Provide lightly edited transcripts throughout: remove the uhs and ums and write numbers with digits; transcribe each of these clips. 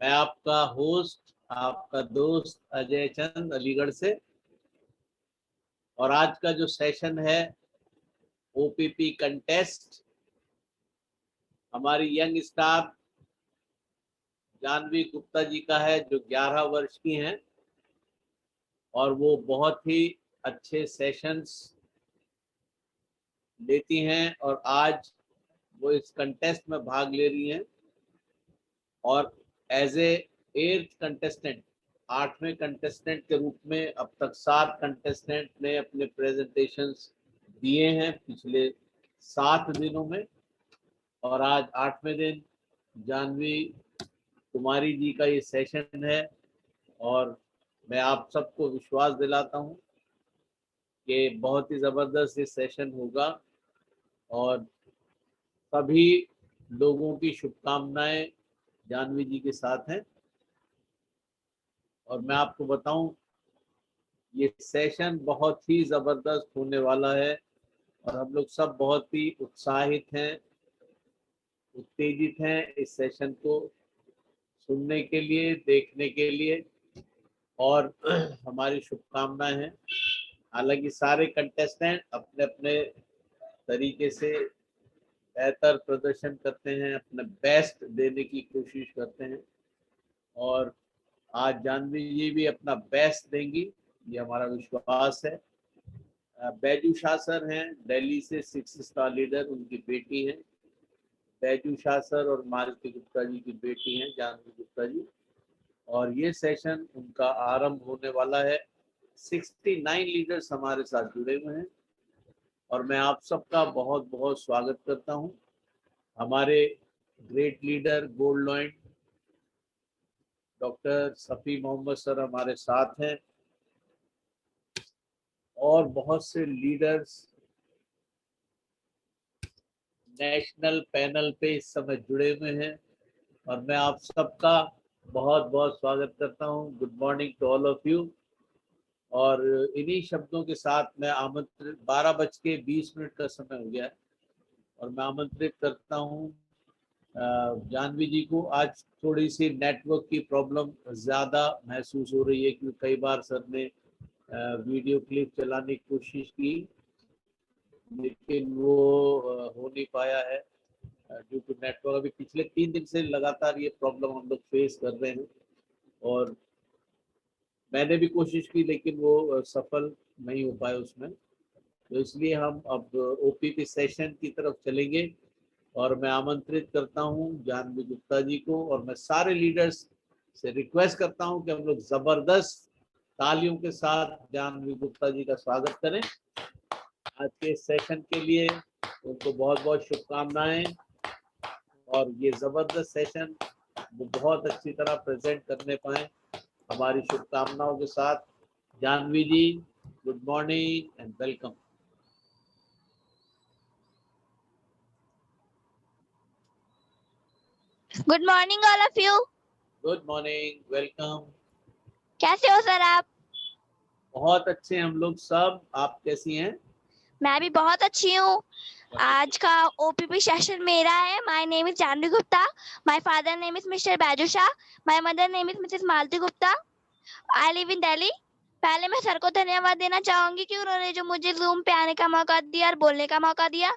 मैं आपका होस्ट, आपका दोस्त अजय चंद अलीगढ़ से। और आज का जो सेशन है ओपीपी कंटेस्ट, हमारी यंग स्टार जानवी गुप्ता जी का है, जो 11 वर्ष की हैं और वो बहुत ही अच्छे सेशंस लेती हैं और आज वो इस कंटेस्ट में भाग ले रही हैं। और एज ए 8th कंटेस्टेंट, 8वें कंटेस्टेंट के रूप में अब तक 7 कंटेस्टेंट ने अपने प्रेजेंटेशंस दिए हैं पिछले 7 दिनों में। और आज 8वें दिन जानवी कुमारी जी का ये सेशन है और मैं आप सबको विश्वास दिलाता हूँ कि बहुत ही ज़बरदस्त ये सेशन होगा और सभी लोगों की शुभकामनाएं जानवी जी के साथ हैं। और मैं आपको बताऊं, ये सेशन बहुत ही ज़बरदस्त होने वाला है और हम लोग सब बहुत ही उत्साहित हैं, उत्तेजित हैं इस सेशन को सुनने के लिए, देखने के लिए। और हमारी शुभकामनाएं हैं। हालांकि सारे कंटेस्टेंट अपने अपने तरीके से बेहतर प्रदर्शन करते हैं, अपने बेस्ट देने की कोशिश करते हैं और आज जानवी जी भी अपना बेस्ट देंगी, ये हमारा विश्वास है। बैजू शाह सर हैं दिल्ली से, 6 स्टार लीडर, उनकी बेटी हैं। बैजू शाह सर और मालती गुप्ता जी की बेटी हैं जानवी गुप्ता जी। और ये सेशन उनका आरंभ होने वाला है। 69 लीडर्स हमारे साथ जुड़े हुए हैं और मैं आप सबका बहुत बहुत स्वागत करता हूं। हमारे great leader gold lion doctor Safi Mohammed sir हमारे साथ हैं और बहुत से लीडर्स नेशनल पैनल पे इस समय जुड़े हुए हैं और मैं आप सबका बहुत बहुत स्वागत करता हूं। Good morning to all of you. और इन्हीं शब्दों के साथ मैं आमंत्रित, 12:20 का समय हो गया है और मैं आमंत्रित करता हूं जानवी जी को। आज थोड़ी सी नेटवर्क की प्रॉब्लम ज़्यादा महसूस हो रही है क्योंकि कई बार सर ने वीडियो क्लिप चलाने की कोशिश की लेकिन वो हो नहीं पाया है ड्यू टू नेटवर्क। अभी पिछले 3 दिन से लगातार ये प्रॉब्लम हम लोग फेस कर रहे हैं और मैंने भी कोशिश की लेकिन वो सफल नहीं हो पाए उसमें। तो इसलिए हम अब ओपीपी सेशन की तरफ चलेंगे और मैं आमंत्रित करता हूं जानवी गुप्ता जी को और मैं सारे लीडर्स से रिक्वेस्ट करता हूं कि हम लोग जबरदस्त तालियों के साथ जानवी गुप्ता जी का स्वागत करें। आज के सेशन के लिए उनको बहुत बहुत शुभकामनाएं और ये जबरदस्त सेशन वो बहुत अच्छी तरह प्रेजेंट करने पाए, हमारी शुभकामनाओं के साथ। Janvi ji, good morning and welcome. Good morning all of you. Good morning, welcome. कैसे हो सर आप? बहुत अच्छे हम लोग सब, आप कैसी हैं? मैं भी बहुत अच्छी हूँ। आज का ओपीपी सेशन मेरा है। My name is Janvi Gupta, my father name is mister Baiju Shah, my mother name is missus Malti Gupta. I live in Delhi. पहले मैं सर को धन्यवाद देना चाहूंगी कि उन्होंने जो मुझे जूम पे आने का मौका दिया और बोलने का मौका दिया।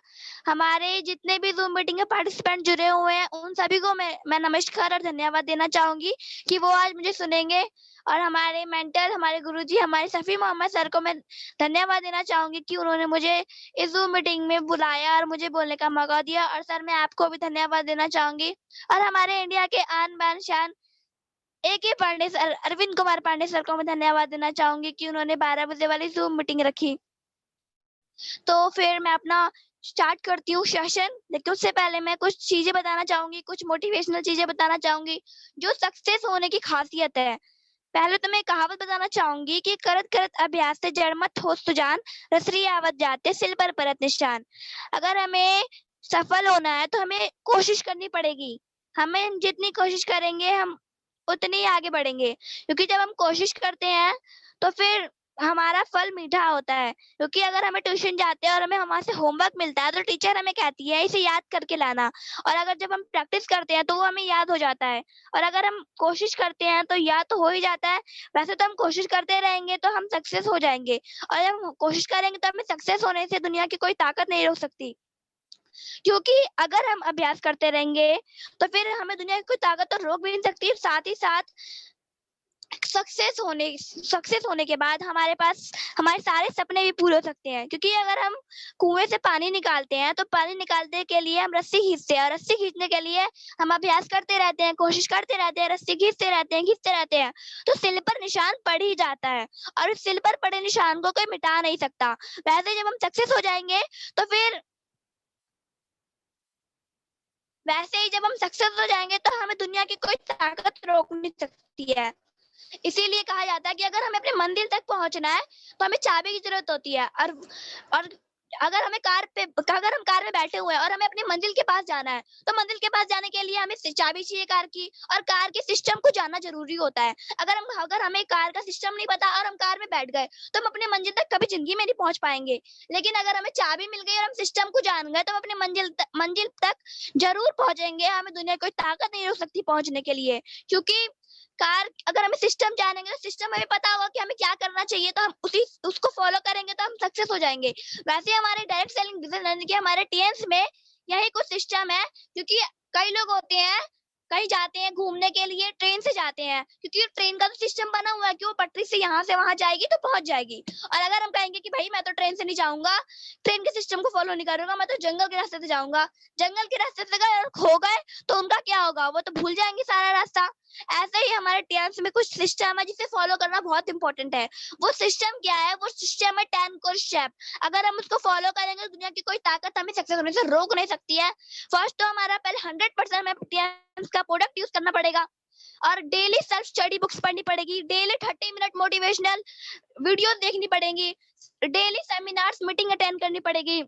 हमारे जितने भी जूम मीटिंग के पार्टिसिपेंट जुड़े हुए हैं उन सभी को मैं नमस्कार और धन्यवाद देना चाहूंगी कि वो आज मुझे सुनेंगे। और हमारे मेंटर, हमारे गुरुजी, हमारे सफी मोहम्मद सर को मैं धन्यवाद देना चाहूंगी कि उन्होंने मुझे इस जूम मीटिंग में बुलाया और मुझे बोलने का मौका दिया। और सर, मैं आपको भी धन्यवाद देना चाहूंगी। और हमारे इंडिया के आन बान शान AK Pandey sir, Arvind Kumar Pandey sir को मैं धन्यवाद देना चाहूंगी कि उन्होंने 12 बजे वाली जूम मीटिंग रखी। तो फिर मैं अपना स्टार्ट करती हूँ सेशन। लेकिन उससे पहले मैं कुछ चीजें बताना चाहूंगी, कुछ मोटिवेशनल चीजें बताना चाहूंगी जो सक्सेस होने की खासियत है। पहले तो मैं कहावत बताना चाहूंगी कि करत करत अभ्यास से जड़ मत हो सुजान, रसरी आवत जाते सिल पर परत निशान। अगर हमें सफल होना है तो हमें कोशिश करनी पड़ेगी। हमें जितनी कोशिश करेंगे हम उतनी आगे बढ़ेंगे, क्योंकि जब हम कोशिश करते हैं तो फिर हमारा फल मीठा होता है, क्योंकि अगर हमें ट्यूशन जाते हैं और हमें वहां से होमवर्क मिलता है तो टीचर हमें कहती है इसे याद करके लाना, और अगर जब हम प्रैक्टिस करते हैं तो वो हमें याद हो जाता है, और अगर हम कोशिश करते हैं तो याद तो हो ही जाता है। वैसे तो हम कोशिश करते रहेंगे तो हम सक्सेस हो जाएंगे, और जब हम कोशिश करेंगे तो हमें सक्सेस होने से दुनिया की कोई ताकत नहीं रोक सकती, क्योंकि अगर हम अभ्यास करते रहेंगे तो फिर हमें दुनिया की कोई ताकत तो रोक भी नहीं सकती। साथ ही साथ सक्सेस होने के बाद हमारे पास हमारे सारे सपने भी पूरे हो सकते हैं, क्योंकि अगर हम कुएं से पानी निकालते हैं तो पानी निकालने के लिए हम रस्सी खींचते हैं, और रस्सी खींचने के लिए हम अभ्यास करते रहते हैं, कोशिश करते रहते हैं, रस्सी खींचते रहते हैं, तो सिल पर निशान पड़ ही जाता है, और उस सिल पर पड़े निशान को कोई मिटा नहीं सकता। वैसे जब हम सक्सेस हो जाएंगे तो फिर वैसे ही जब हम सक्सेस हो जाएंगे तो हमें दुनिया की कोई ताकत रोक नहीं सकती है। इसीलिए कहा जाता है कि अगर हमें अपने मंजिल तक पहुंचना है तो हमें चाबी की जरूरत होती है, और अगर हम कार में बैठे हुए हैं और हमें अपनी मंजिल के पास जाना है तो मंजिल के पास जाने के लिए हमें चाबी चाहिए कार की, और कार के सिस्टम को जानना जरूरी होता है। अगर हमें कार का सिस्टम नहीं पता और हम कार में बैठ गए तो हम अपने मंजिल तक कभी जिंदगी में नहीं पहुंच पाएंगे। लेकिन अगर हमें चाबी मिल गई और हम सिस्टम को जान गए तो हम अपने मंजिल तक जरूर पहुंचेंगे। हमें दुनिया की कोई ताकत नहीं रोक सकती पहुंचने के लिए, क्योंकि कार अगर हमें सिस्टम जानेंगे तो सिस्टम हमें पता होगा कि हमें क्या करना चाहिए, तो हम उसको फॉलो करेंगे तो हम सक्सेस हो जाएंगे। वैसे हमारे डायरेक्ट सेलिंग बिजनेस यानी कि हमारे टीएम्स में यही कुछ सिस्टम है, क्योंकि कई लोग होते हैं कहीं जाते हैं घूमने के लिए ट्रेन से जाते हैं, क्योंकि ट्रेन का तो सिस्टम बना हुआ है कि वो पटरी से यहाँ से वहां जाएगी तो पहुंच जाएगी। और अगर हम कहेंगे कि भाई मैं तो ट्रेन से नहीं जाऊंगा, ट्रेन के सिस्टम को फॉलो नहीं करूंगा, मैं तो जंगल के रास्ते से जाऊंगा, जंगल के रास्ते से अगर खो गए तो उनका क्या होगा, वो तो भूल जाएंगे सारा रास्ता। ऐसे ही हमारे टीएम्स में कुछ सिस्टम है जिसे फॉलो करना बहुत इंपॉर्टेंट है। वो सिस्टम क्या है? वो सिस्टम है 10 कोर स्टेप। अगर हम उसको फॉलो करेंगे तो दुनिया की कोई ताकत हमें सक्सेस होने से रोक नहीं सकती है। फर्स्ट तो हमारा पहले 100% हमें टीएम्स का प्रोडक्ट यूज करना पड़ेगा, और डेली सेल्फ स्टडी बुक्स पढ़नी पड़ेगी, डेली 30 मिनट मोटिवेशनल वीडियो देखनी पड़ेगी, डेली सेमिनार्स मीटिंग अटेंड करनी पड़ेगी,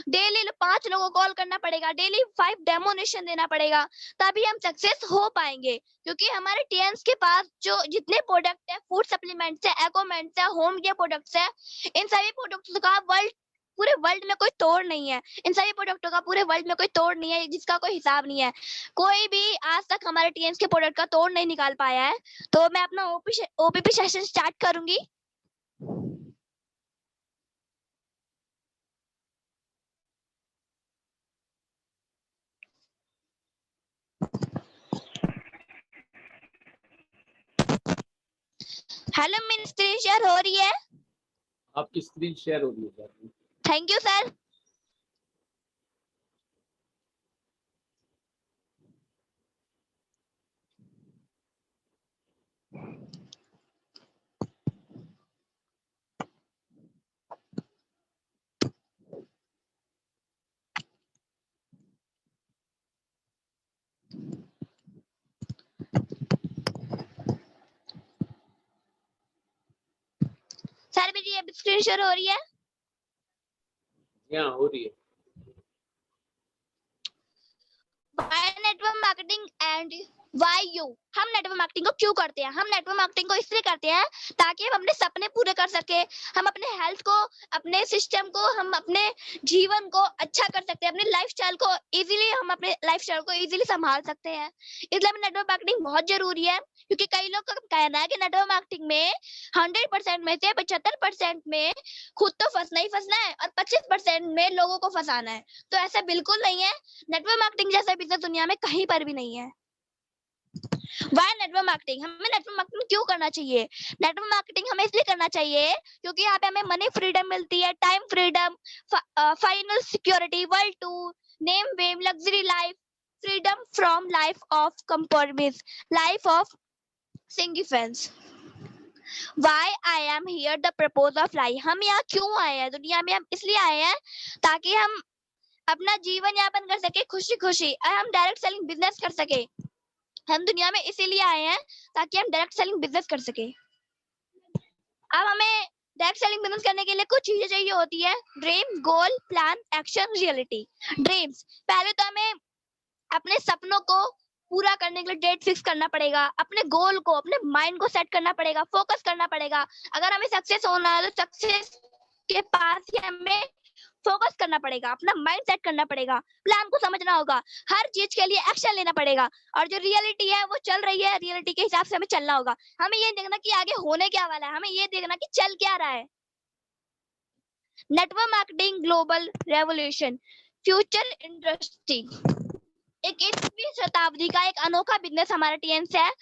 डेली 5 लोगों को कॉल करना पड़ेगा, डेली 5 डेमोनेशन देना पड़ेगा, तभी हम सक्सेस हो पाएंगे। क्योंकि हमारे टीएम्स के पास जो जितने प्रोडक्ट है, फूड सप्लीमेंट्स है, एक्वामेंट्स है, होम केयर प्रोडक्ट्स है, इन सभी प्रोडक्ट्स का पूरे वर्ल्ड में कोई तोड़ नहीं है। इन सभी प्रोडक्टों का पूरे वर्ल्ड में कोई तोड़ नहीं है, जिसका कोई हिसाब नहीं है। कोई भी आज तक हमारे टीएम्स के प्रोडक्ट का तोड़ नहीं निकाल पाया है। तो मैं अपना ओपीपी सेशन स्टार्ट करूंगी। हेलो, मेरी स्क्रीन शेयर हो रही है? आपकी स्क्रीन शेयर हो रही है sir. Thank you sir. Sir मेरी ये स्क्रीन शेयर हो रही है? हाँ, हो रही है। Why network marketing and why you? हम नेटवर्क मार्केटिंग को क्यों करते हैं? हम नेटवर्क मार्केटिंग को इसलिए करते हैं ताकि हम अपने सपने पूरे कर सके, हम अपने हेल्थ को, अपने सिस्टम को, हम अपने जीवन को अच्छा कर सकते हैं, अपने लाइफस्टाइल को इजीली हम अपने लाइफस्टाइल को इजीली संभाल सकते हैं। इसलिए नेटवर्क मार्केटिंग बहुत जरूरी है, क्योंकि कई लोग का कहना है कि नेटवर्क मार्केटिंग में 100% में से 75% में खुद तो फंसना ही फंसना है और 25% में लोगों को फंसाना है। तो ऐसा बिल्कुल नहीं है। नेटवर्क मार्केटिंग जैसा बिजनेस दुनिया में कहीं पर भी नहीं है। Why network marketing? हमें नेटवर्क मार्केटिंग क्यों करना चाहिए? नेटवर्क मार्केटिंग हमें इसलिए करना चाहिए क्योंकि यहाँ पे हमें मनी फ्रीडम मिलती है, time freedom, final security, world tour, name fame, luxury life, freedom from life of compromise, life of significance. Why I am here, the purpose of life? हम यहाँ क्यों आए हैं दुनिया में? हम इसलिए आए हैं ताकि हम अपना जीवन यापन कर सके खुशी खुशी, और हम डायरेक्ट सेलिंग बिजनेस कर सके। हम दुनिया में इसीलिए आए हैं ताकि हम डायरेक्ट सेलिंग बिजनेस कर सके। अब हमें डायरेक्ट सेलिंग बिजनेस करने के लिए कुछ चीजें चाहिए होती है: ड्रीम, गोल, प्लान, एक्शन, रियलिटी। ड्रीम्स, पहले तो हमें अपने सपनों को पूरा करने के लिए डेट फिक्स करना पड़ेगा, अपने गोल को, अपने माइंड को सेट करना पड़ेगा, फोकस करना पड़ेगा। अगर हमें सक्सेस होना है तो सक्सेस के पास ही हमें फोकस करना पड़ेगा, अपना माइंड सेट करना पड़ेगा, प्लान को समझना होगा, हर चीज के लिए एक्शन लेना पड़ेगा। और जो रियलिटी है वो चल रही है, रियलिटी के हिसाब से हमें चलना होगा। हमें ये देखना कि आगे होने क्या वाला है, हमें ये देखना कि चल क्या रहा है। Network marketing global revolution, future industry, एक 21वीं शताब्दी का एक अनोखा बिजनेस हमारा टीएन से है,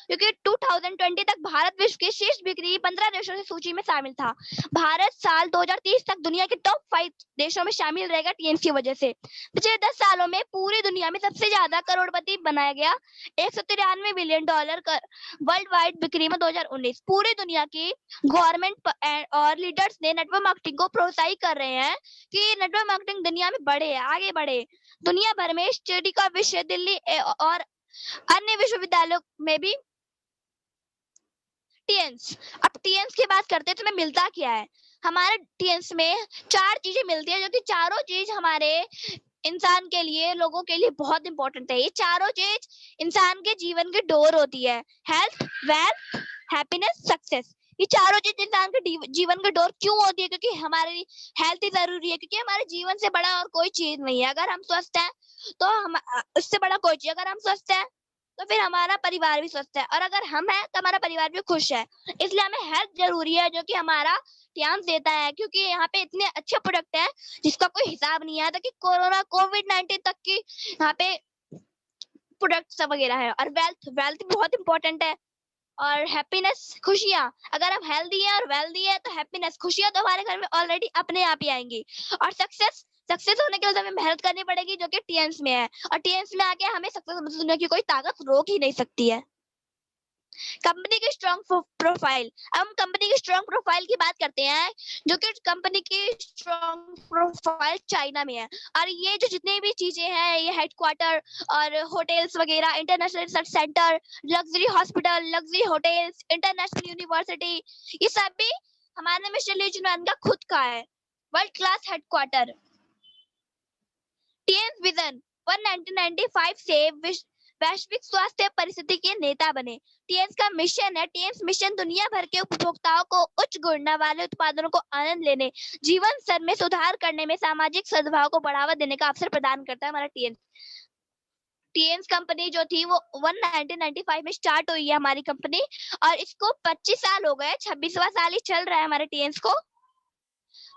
क्योंकि 2020 तक भारत विश्व की शीर्ष बिक्री 15 देशों की सूची में शामिल था। भारत साल 2030 तक दुनिया के टॉप 5 देशों में शामिल रहेगा टीएन की वजह से। पिछले 10 सालों में पूरी दुनिया में सबसे ज्यादा करोड़पति बनाया गया, 193 बिलियन डॉलर वर्ल्ड वाइड बिक्री में 2019। पूरी दुनिया की गवर्नमेंट और लीडर्स ने नेटवर्क मार्केटिंग को प्रोत्साहित कर रहे हैं कि नेटवर्क मार्केटिंग दुनिया में बढ़े, आगे बढ़े। दुनिया भर में स्टडी का विषय दिल्ली और अन्य विश्वविद्यालयों में भी टीएन्स। अब टीएन्स की बात करते हैं तो में मिलता क्या है। हमारे टीएन्स में 4 चीजें मिलती है, जो कि चारों चीज हमारे इंसान के लिए, लोगों के लिए बहुत इंपॉर्टेंट है। ये चारों चीज इंसान के जीवन की डोर होती है, हेल्थ, वेल्थ, हैप्पीनेस, सक्सेस। ये चारों चीज इंसान के जीवन की डोर क्यों होती है? क्योंकि हमारी हेल्थ ही जरूरी है, क्योंकि हमारे जीवन से बड़ा और कोई चीज नहीं है। अगर हम स्वस्थ हैं तो हम, उससे बड़ा कोई चीज, अगर हम स्वस्थ हैं तो फिर हमारा परिवार भी स्वस्थ है, और अगर हम हैं तो हमारा परिवार भी खुश है। इसलिए हमें हेल्थ जरूरी है, जो कि हमारा ध्यान देता है, क्योंकि यहाँ पे इतने अच्छे प्रोडक्ट हैं जिसका कोई हिसाब नहीं है, कि कोरोना कोविड-19 तक की यहाँ पे प्रोडक्ट्स वगैरह है। और वेल्थ बहुत इंपॉर्टेंट है। और हैप्पीनेस, खुशियां, अगर हम हेल्दी है और वेल्दी है तो हैप्पीनेस, खुशियां तो हमारे घर में ऑलरेडी अपने आप ही आएंगी। और सक्सेस होने के लिए हमें मेहनत करनी पड़ेगी, जो कि टीएन्स में है। और टीएन्स में आके हमें सक्सेस होने की कोई ताकत रोक ही नहीं सकती है। कंपनी की स्ट्रॉन्ग प्रोफाइल, अब हम कंपनी की स्ट्रॉन्ग प्रोफाइल की बात करते हैं, जो कि कंपनी की स्ट्रॉन्ग प्रोफाइल चाइना में है। और ये जो जितनी भी चीजें हैं, ये हेडक्वार्टर और होटल्स वगैरह, international research centre, luxury hospital, luxury hotels, international university, ये सब भी हमारे मिस्टर ली जुनवान का खुद का है। वर्ल्ड क्लास हेडक्वार्टर, टीएन्स विजन 1995 से वैश्विक स्वास्थ्य परिस्थिति के नेता बने। टीएन्स का मिशन है, टीएन्स मिशन दुनिया भर के उपभोक्ताओं को उच्च गुणवत्ता वाले उत्पादनों को आनंद लेने, जीवन स्तर में सुधार करने में सामाजिक सद्भाव को बढ़ावा देने का अवसर प्रदान करता है हमारा टीएन्स। टीएन्स कंपनी जो थी वो 1995 में स्टार्ट हुई है हमारी कंपनी, और इसको 25 साल हो गए, 26वां साल ही चल रहा है हमारे टीएन्स को।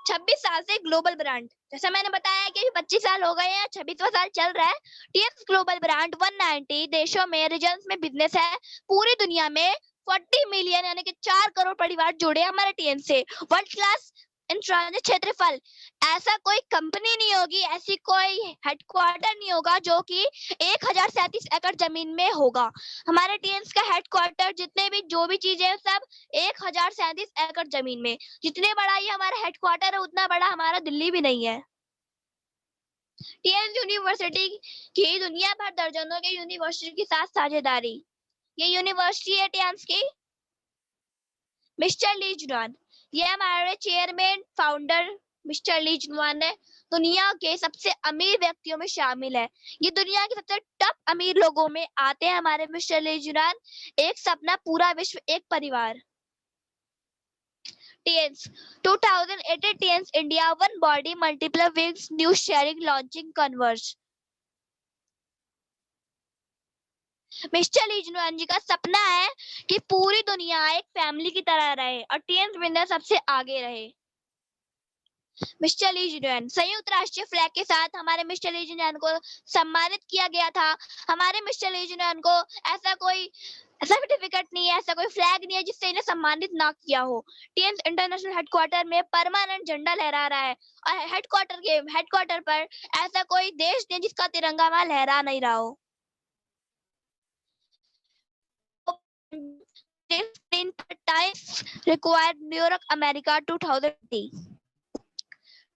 26 साल से ग्लोबल ब्रांड, जैसा मैंने बताया कि 25 साल हो गए हैं, 26वां साल चल रहा है। टीएन्स ग्लोबल ब्रांड 190 देशों में, रीजन्स में बिजनेस है। पूरी दुनिया में 40 मिलियन यानी कि 4 करोड़ परिवार जुड़े हैं हमारे टीएन्स से। वर्ल्ड क्लास इंट्रांजिट क्षेत्रफल, ऐसा कोई कंपनी नहीं होगी, ऐसी कोई हेडक्वार्टर नहीं होगा जो कि 1037 एकड़ जमीन में होगा। हमारे टीएन्स का हेडक्वार्टर, जितने भी जो भी चीजें हैं, सब 1037 एकड़ जमीन में। जितने बड़ा ये हमारा हेडक्वार्टर है, उतना बड़ा हमारा दिल्ली भी नहीं है। टीएन्स यूनिवर्सिटी की दुनिया भर दर्जनों के यूनिवर्सिटी के साथ साझेदारी। ये यूनिवर्सिटी है टीएन्स की। मिस्टर ली जुनवान, ये हमारे चेयरमैन फाउंडर मिस्टर ली जुनवान है, दुनिया के सबसे अमीर व्यक्तियों में शामिल है। ये दुनिया के सबसे टॉप अमीर लोगों में आते हैं हमारे मिस्टर ली जुनवान। एक सपना, पूरा विश्व, एक परिवार। Tiens 2018 Tiens India, one body multiple wings, news sharing launching converge. Mister Li Jinyuan ji का सपना है कि पूरी दुनिया एक फैमिली की तरह रहे और टीएन्स बिजनेस सबसे आगे रहे। मिस्टर ली जुनवान, संयुक्त राष्ट्रीय फ्लैग के साथ हमारे मिस्टर ली जुनवान को सम्मानित किया गया था। हमारे मिस्टर ली जुनवान को ऐसा कोई सर्टिफिकेट नहीं है, ऐसा कोई फ्लैग नहीं है जिससे इन्हें सम्मानित ना किया हो। टीएन्स इंटरनेशनल हेडक्वार्टर में परमानेंट झंडा लहरा रहा है, और हेडक्वार्टर पर ऐसा कोई देश नहीं जिसका तिरंगा वहां लहरा नहीं रहा हो। टाइम्स रिक्वायर्ड न्यूयॉर्क York 2020।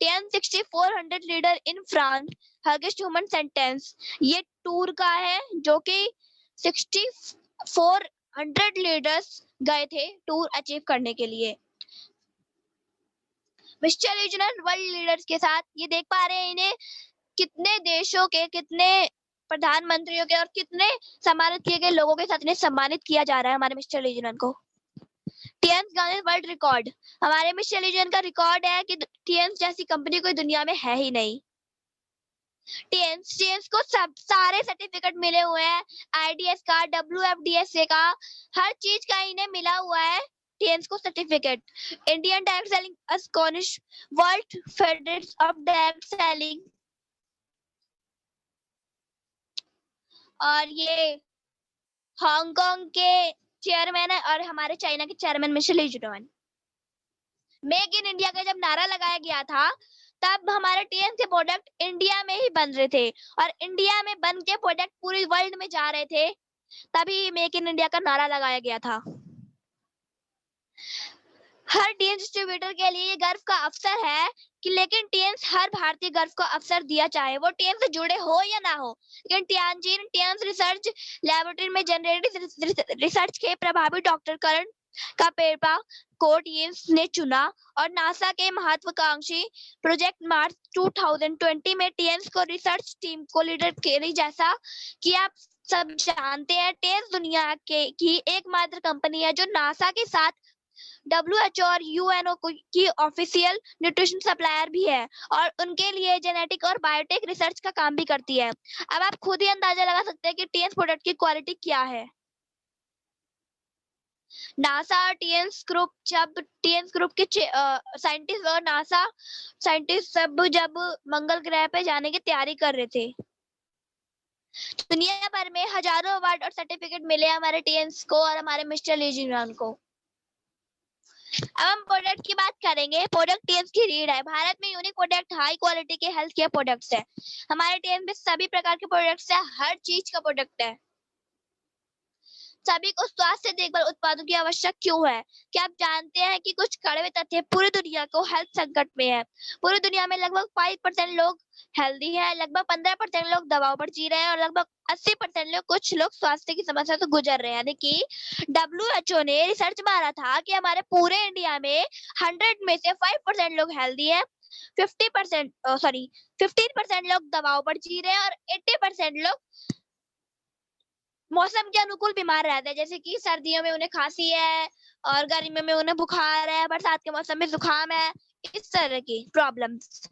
10,6,400 leader in France hugest human sentence, ये टूर का है, जो कि 6,400 लीडर्स गए थे टूर अचीव करने के लिए। मिस्टर रीजनल वर्ल्ड लीडर्स के साथ ये देख पा रहे हैं, इन्हें कितने देशों के, कितने प्रधानमंत्रियों के और कितने सम्मानित किए गए लोगों के साथ इन्हें सम्मानित किया जा रहा है हमारे मिस्टर लीजनन को। टीएंस गाने वर्ल्ड रिकॉर्ड, हमारे मिस्टर लीजन का रिकॉर्ड है कि टीएंस जैसी कंपनी कोई दुनिया में है ही नहीं। टीएंस को सब सारे सर्टिफिकेट मिले हुए हैं, आईडीएस का, डब्ल्यूएफडीएसए का, हर चीज का इन्हें मिला हुआ है टीएंस को certificate. Indian direct selling association world federation of direct selling, और ये हांगकांग के चेयरमैन है और हमारे चाइना के चेयरमैन मिस्टर ली जुडोन। मेक इन इंडिया का जब नारा लगाया गया था तब हमारे टीएन के प्रोडक्ट इंडिया में ही बन रहे थे और इंडिया में बन के प्रोडक्ट पूरी वर्ल्ड में जा रहे थे, तभी मेक इन इंडिया का नारा लगाया गया था। हर टीएन डिस्ट्रीब्यूटर के लिए ये गर्व का अवसर है कि लेकिन टीएंस हर भारतीय गर्व का अवसर दिया, चाहे वो टीएंस से जुड़े हो या ना हो। लेकिन तियानजिन टीएंस रिसर्च लैबोरेटरी में जनरेटिव रिसर्च के प्रभावी डॉक्टर करण का पेपा को टीएंस ने चुना और नासा के महत्वाकांक्षी प्रोजेक्ट मार्स 2020 में टीएंस को रिसर्च टीम को लीडर के जैसा कि आप सब जानते हैं टीएंस दुनिया की एकमात्र कंपनी है जो नासा के साथ WHO और UNO की ऑफिशियल न्यूट्रिशन सप्लायर भी है और उनके लिए जेनेटिक और बायोटेक रिसर्च का काम भी करती है। अब आप खुद ही अंदाजा लगा सकते हैं कि टीएंस प्रोडक्ट की क्वालिटी क्या है। नासा और टीएंस ग्रुप के साइंटिस्ट और नासा साइंटिस्ट सब जब मंगल ग्रह पे जाने की तैयारी कर रहे थे, दुनिया भर में हजारों अवार्ड और सर्टिफिकेट मिले हमारे टीएंस को और हमारे मिस्टर ली जुडोन को। अब हम प्रोडक्ट की बात करेंगे। प्रोडक्ट टीएंस की रीड है। भारत में यूनिक प्रोडक्ट हाई क्वालिटी के हेल्थ केयर प्रोडक्ट्स है। हमारे टीएंस में सभी प्रकार के प्रोडक्ट्स है, हर चीज का प्रोडक्ट है। सभी को स्वास्थ्य देखभाल उत्पादों की आवश्यकता क्यों है? क्या आप जानते हैं कि कुछ कड़वे तथ्य पूरी दुनिया को हेल्थ संकट में है। पूरी दुनिया में लगभग 5% लोग हेल्दी है, लगभग 15% लोग दवाओं पर जी रहे हैं और लगभग 80% लोग कुछ लोग स्वास्थ्य की समस्या से गुजर रहे हैं। यानी कि WHO ने रिसर्च मारा था कि हमारे पूरे इंडिया में 100 में से 5% लोग हेल्दी है, 15% लोग दवाओं पर जी रहे हैं और 80% लोग मौसम के अनुकूल बीमार रहते हैं, जैसे कि सर्दियों में उन्हें खांसी है और गर्मियों में उन्हें बुखार है, बरसात के मौसम में जुकाम है, इस तरह की प्रॉब्लम्स।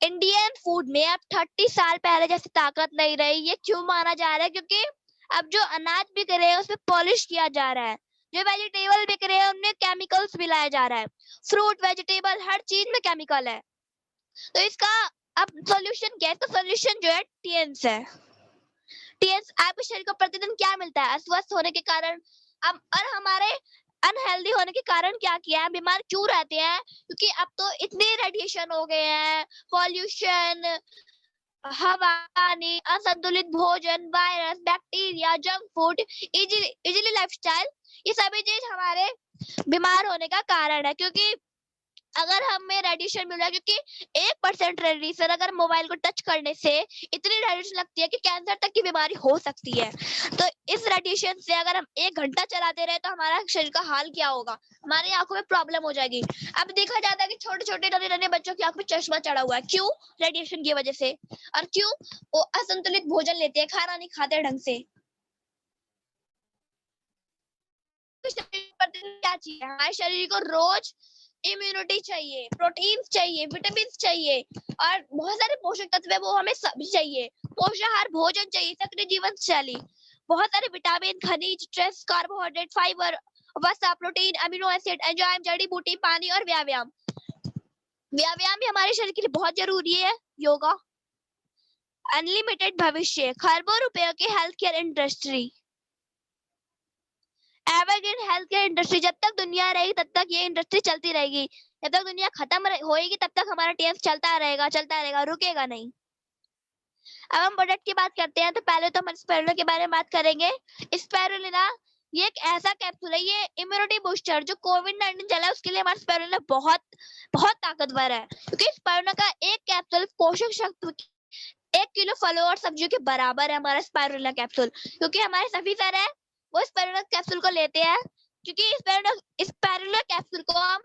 इंडियन फूड में अब 30 साल पहले जैसी ताकत नहीं रही। ये क्यों माना जा रहा है? क्योंकि अब जो अनाज बिक रहे हैं उसमें पॉलिश किया जा रहा है, जो वेजिटेबल बिक रहे हैं उनमें केमिकल्स मिलाया जा रहा है, फ्रूट वेजिटेबल हर चीज में केमिकल है। तो इसका अब सॉल्यूशन क्या है? इसका सॉल्यूशन जो है टीएंस है। टीएंस आपके शरीर को प्रतिदिन क्या मिलता है? अस्वस्थ होने के कारण अब और हमारे अनहेल्दी होने के कारण क्या किया है? बीमार क्यों रहते हैं? क्योंकि अब तो इतने रेडिएशन हो गए हैं, पॉल्यूशन, हवा, पानी, असंतुलित भोजन, virus, bacteria, junk food, easily lifestyle, ये सभी चीज हमारे बीमार होने का कारण है। क्योंकि अगर हमें रेडिएशन मिल रहा है, क्योंकि 1% रेडिएशन अगर मोबाइल को टच करने से इतनी रेडिएशन लगती है कि कैंसर तक की बीमारी हो सकती है। तो इस रेडिएशन से अगर हम 1 घंटा चलाते रहे तो हमारा शरीर का हाल क्या होगा? हमारी आंखों में प्रॉब्लम हो जाएगी। अब देखा जाता है कि छोटे छोटे नन्हे बच्चों की आंख में चश्मा चढ़ा हुआ है। क्यों? रेडिएशन की वजह से। और क्यों? वो असंतुलित भोजन लेते हैं, खाना नहीं खाते ढंग से। क्या चाहिए? हमारे शरीर को रोज इम्यूनिटी चाहिए, प्रोटीन चाहिए, विटामिन चाहिए और बहुत सारे पोषक तत्व है वो हमें सभी चाहिए। पोषाहार भोजन चाहिए, सक्रिय जीवन शैली, बहुत सारे विटामिन, खनिज, स्ट्रेस, कार्बोहाइड्रेट, फाइबर, वसा, प्रोटीन, अमीनो एसिड, एंजाइम, जड़ी बूटी, पानी और व्यायाम। व्यायाम भी हमारे शरीर के लिए बहुत जरूरी है। योगा, अनलिमिटेड भविष्य, खरबों रुपयों की health care industry, evergreen health care industry. जब तक दुनिया रहेगी तब तक ये इंडस्ट्री चलती रहेगी। जब तक दुनिया खत्म होएगी तब तक हमारा टीएंस चलता रहेगा, रुकेगा नहीं। अब हम प्रोडक्ट की बात करते हैं तो पहले तो हम स्पाइरुलिना के बारे में बात करेंगे। स्पाइरुलिना ये एक ऐसा कैप्सूल है, ये इम्यूनिटी बूस्टर, जो कोविड-19 चला है उसके लिए हमारा स्पाइरुलिना बहुत बहुत ताकतवर है। क्योंकि स्पाइरुलिना का एक कैप्सूल पोषक शक्ति 1 किलो फलों और सब्जियों के बराबर है हमारा स्पाइरुलिना कैप्सूल। क्योंकि हमारे सभी सर है वो स्पाइरुलिना कैप्सूल को लेते हैं, क्योंकि स्पाइरुलिना कैप्सूल को हम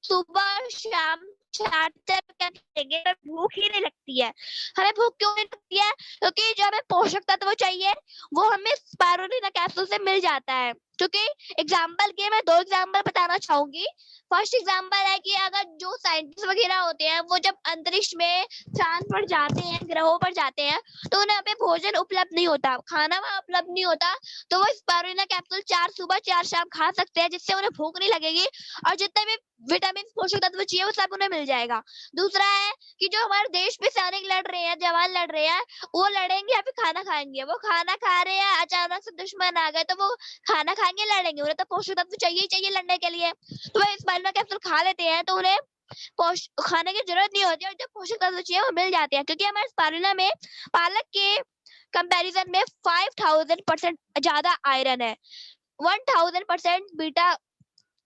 सुबह शाम चार चार खाएंगे तो भूख ही नहीं लगती है। हमें भूख क्यों नहीं लगती है? क्योंकि जो हमें पोषक तत्व चाहिए वो हमें स्पारुलिना कैप्सूल से मिल जाता है। क्योंकि एग्जाम्पल के मैं 2 एग्जाम्पल बताना चाहूंगी। फर्स्ट एग्जाम्पल है कि अगर जो साइंटिस्ट वगैरह होते हैं वो जब अंतरिक्ष में चांद पर जाते हैं, ग्रहों पर जाते हैं, तो उन्हें पे भोजन उपलब्ध नहीं होता, खाना वहां उपलब्ध नहीं होता, तो वो स्पारुलिना कैप्सूल 4 सुबह 4 शाम खा सकते हैं, जिससे उन्हें भूख नहीं लगेगी और जितने भी विटामिन पोषक तत्व चाहिए वो सब उन्हें मिल जाएगा। दूसरा है कि जो हमारे देश में सैनिक लड़ रहे हैं, जवान लड़ रहे हैं, वो लड़ेंगे या फिर खाना खाएंगे? वो खाना खा रहे हैं, अचानक से दुश्मन आ गए तो वो खाना खाएंगे, लड़ेंगे? उन्हें तो पोषक तत्व चाहिए ही चाहिए लड़ने के लिए, तो वो स्पारुलिना कैप्सूल खा लेते हैं तो उन्हें खाने की जरूरत नहीं होती और जो पोषक तत्व चाहिए वो मिल जाते हैं। क्योंकि हमारे स्पारुलिना में पालक के कंपैरिजन में 5000% ज्यादा आयरन है, 1000% बीटा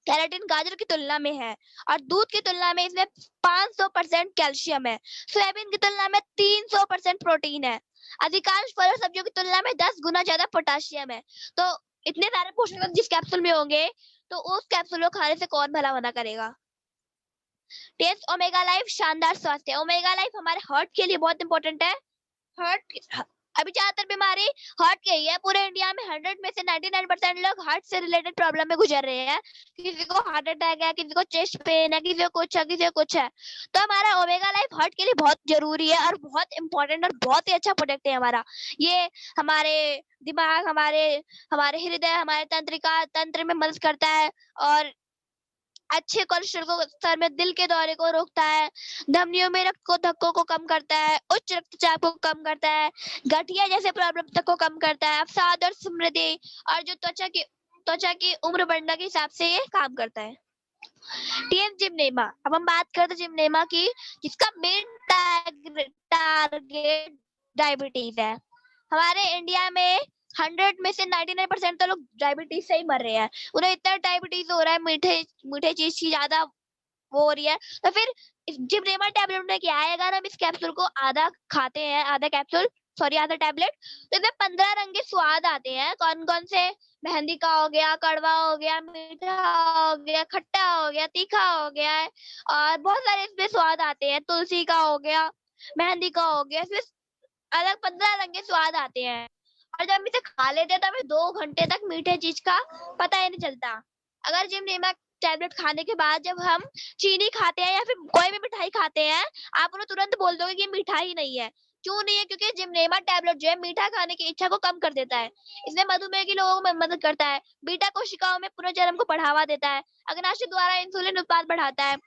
कैरोटीन गाजर की तुलना में है और दूध की तुलना में इसमें 500% कैल्शियम है। सोयाबीन की तुलना में 300% प्रोटीन है। अधिकांश फल और सब्जियों की तुलना में 10 गुना ज्यादा पोटाशियम है। तो इतने सारे पोषक तत्व जिस कैप्सूल में होंगे तो उस कैप्सूल को खाने से कौन भला मना करेगा। टेस्ट ओमेगा लाइफ शानदार स्वास्थ्य। ओमेगा लाइफ हमारे हार्ट के लिए बहुत इंपॉर्टेंट है। हार्ट अभी ज्यादातर बीमारी हार्ट की ही है। पूरे इंडिया में 100 में से 99% लोग हार्ट से रिलेटेड प्रॉब्लम में गुजर रहे हैं। किसी को हार्ट अटैक है, किसी को चेस्ट पेन है, किसी को कुछ है, किसी को कुछ है। तो हमारा ओमेगा लाइफ हार्ट के लिए बहुत जरूरी है और बहुत इंपॉर्टेंट और बहुत ही अच्छा प्रोडक्ट है हमारा। ये हमारे दिमाग, हमारे हमारे हृदय, हमारे तंत्रिका तंत्र में मदद करता है और अच्छे कोलेस्ट्रॉल को स्तर में, दिल के दौरे को रोकता है, धमनियों में रक्त को धक्कों को कम करता है, उच्च रक्तचाप को कम करता है, गठिया जैसे प्रॉब्लम तक को कम करता है, अवसाद और स्मृति और जो त्वचा की उम्र बढ़ने के हिसाब से ये काम करता है। TM gymnema. अब हम बात करते हैं जिमनेमा की, जिसका मेन टारगेट डायबिटीज है। हमारे इंडिया में 100 में से 99% तो लोग डायबिटीज से ही मर रहे हैं। उन्हें इतना डायबिटीज हो रहा है, मीठे चीज की ज्यादा वो हो रही है। तो फिर जिमनेमा टैबलेट में क्या है, अगर हम इस कैप्सूल को आधा खाते हैं, आधा टैबलेट, तो इसमें 15 रंग के स्वाद आते हैं। कौन कौन से? मेहंदी का हो गया, कड़वा हो गया, मीठा हो गया, खट्टा हो गया, तीखा हो गया है और बहुत सारे इसमें स्वाद आते हैं। तुलसी का हो गया, मेहंदी का हो गया, इसमें अलग 15 रंग के स्वाद आते हैं और जब हम इसे खा लेते हैं तो हमें 2 घंटे तक मीठे चीज का पता ही नहीं चलता। अगर जिमनेमा टैबलेट खाने के बाद जब हम चीनी खाते हैं या फिर कोई भी मिठाई खाते हैं, आप उन्हें तुरंत बोल दोगे कि मिठाई नहीं है। क्यों नहीं है? क्योंकि जिमनेमा टैबलेट जो है मीठा खाने की इच्छा को कम कर देता है। इसमें मधुमेह के लोगों में मदद करता है, बीटा कोशिकाओं में पुनर्जन्म को बढ़ावा देता है, अग्नाशय द्वारा इंसुलिन उत्पादन बढ़ाता है,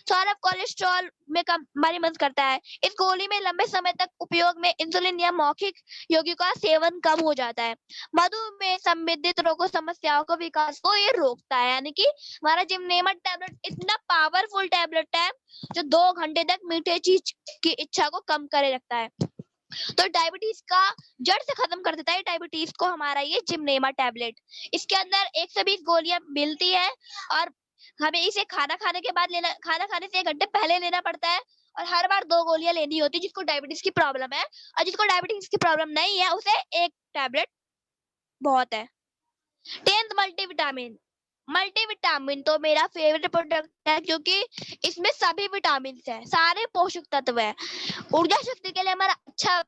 सौरभ कोलेस्ट्रॉल में कम हमारी मदद करता है। इस गोली में लंबे समय तक उपयोग में इंसुलिन या मौखिक यौगिकों का सेवन कम हो जाता है। मधुमेह संबंधित रोगों समस्याओं को विकास को ये रोकता है। यानी कि हमारा जिमनेमा टैबलेट इतना पावरफुल टैबलेट है जो 2 घंटे तक मीठे चीज की इच्छा को कम करे रखता है। तो डायबिटीज का जड़ से खत्म कर देता है डायबिटीज को हमारा ये जिमनेमा टैबलेट। इसके अंदर 120 गोलियां मिलती है और हमें इसे खाना खाने के बाद लेना, खाना खाने से 1 घंटे पहले लेना पड़ता है और हर बार 2 गोलियां लेनी होती है जिसको डायबिटीज की प्रॉब्लम है, और जिसको डायबिटीज की प्रॉब्लम नहीं है उसे 1 टैबलेट बहुत है। 10th multivitamin. मल्टीविटामिन तो मेरा फेवरेट प्रोडक्ट है क्योंकि इसमें सभी विटामिन है, सारे पोषक तत्व है। ऊर्जा शक्ति के लिए हमारा अच्छा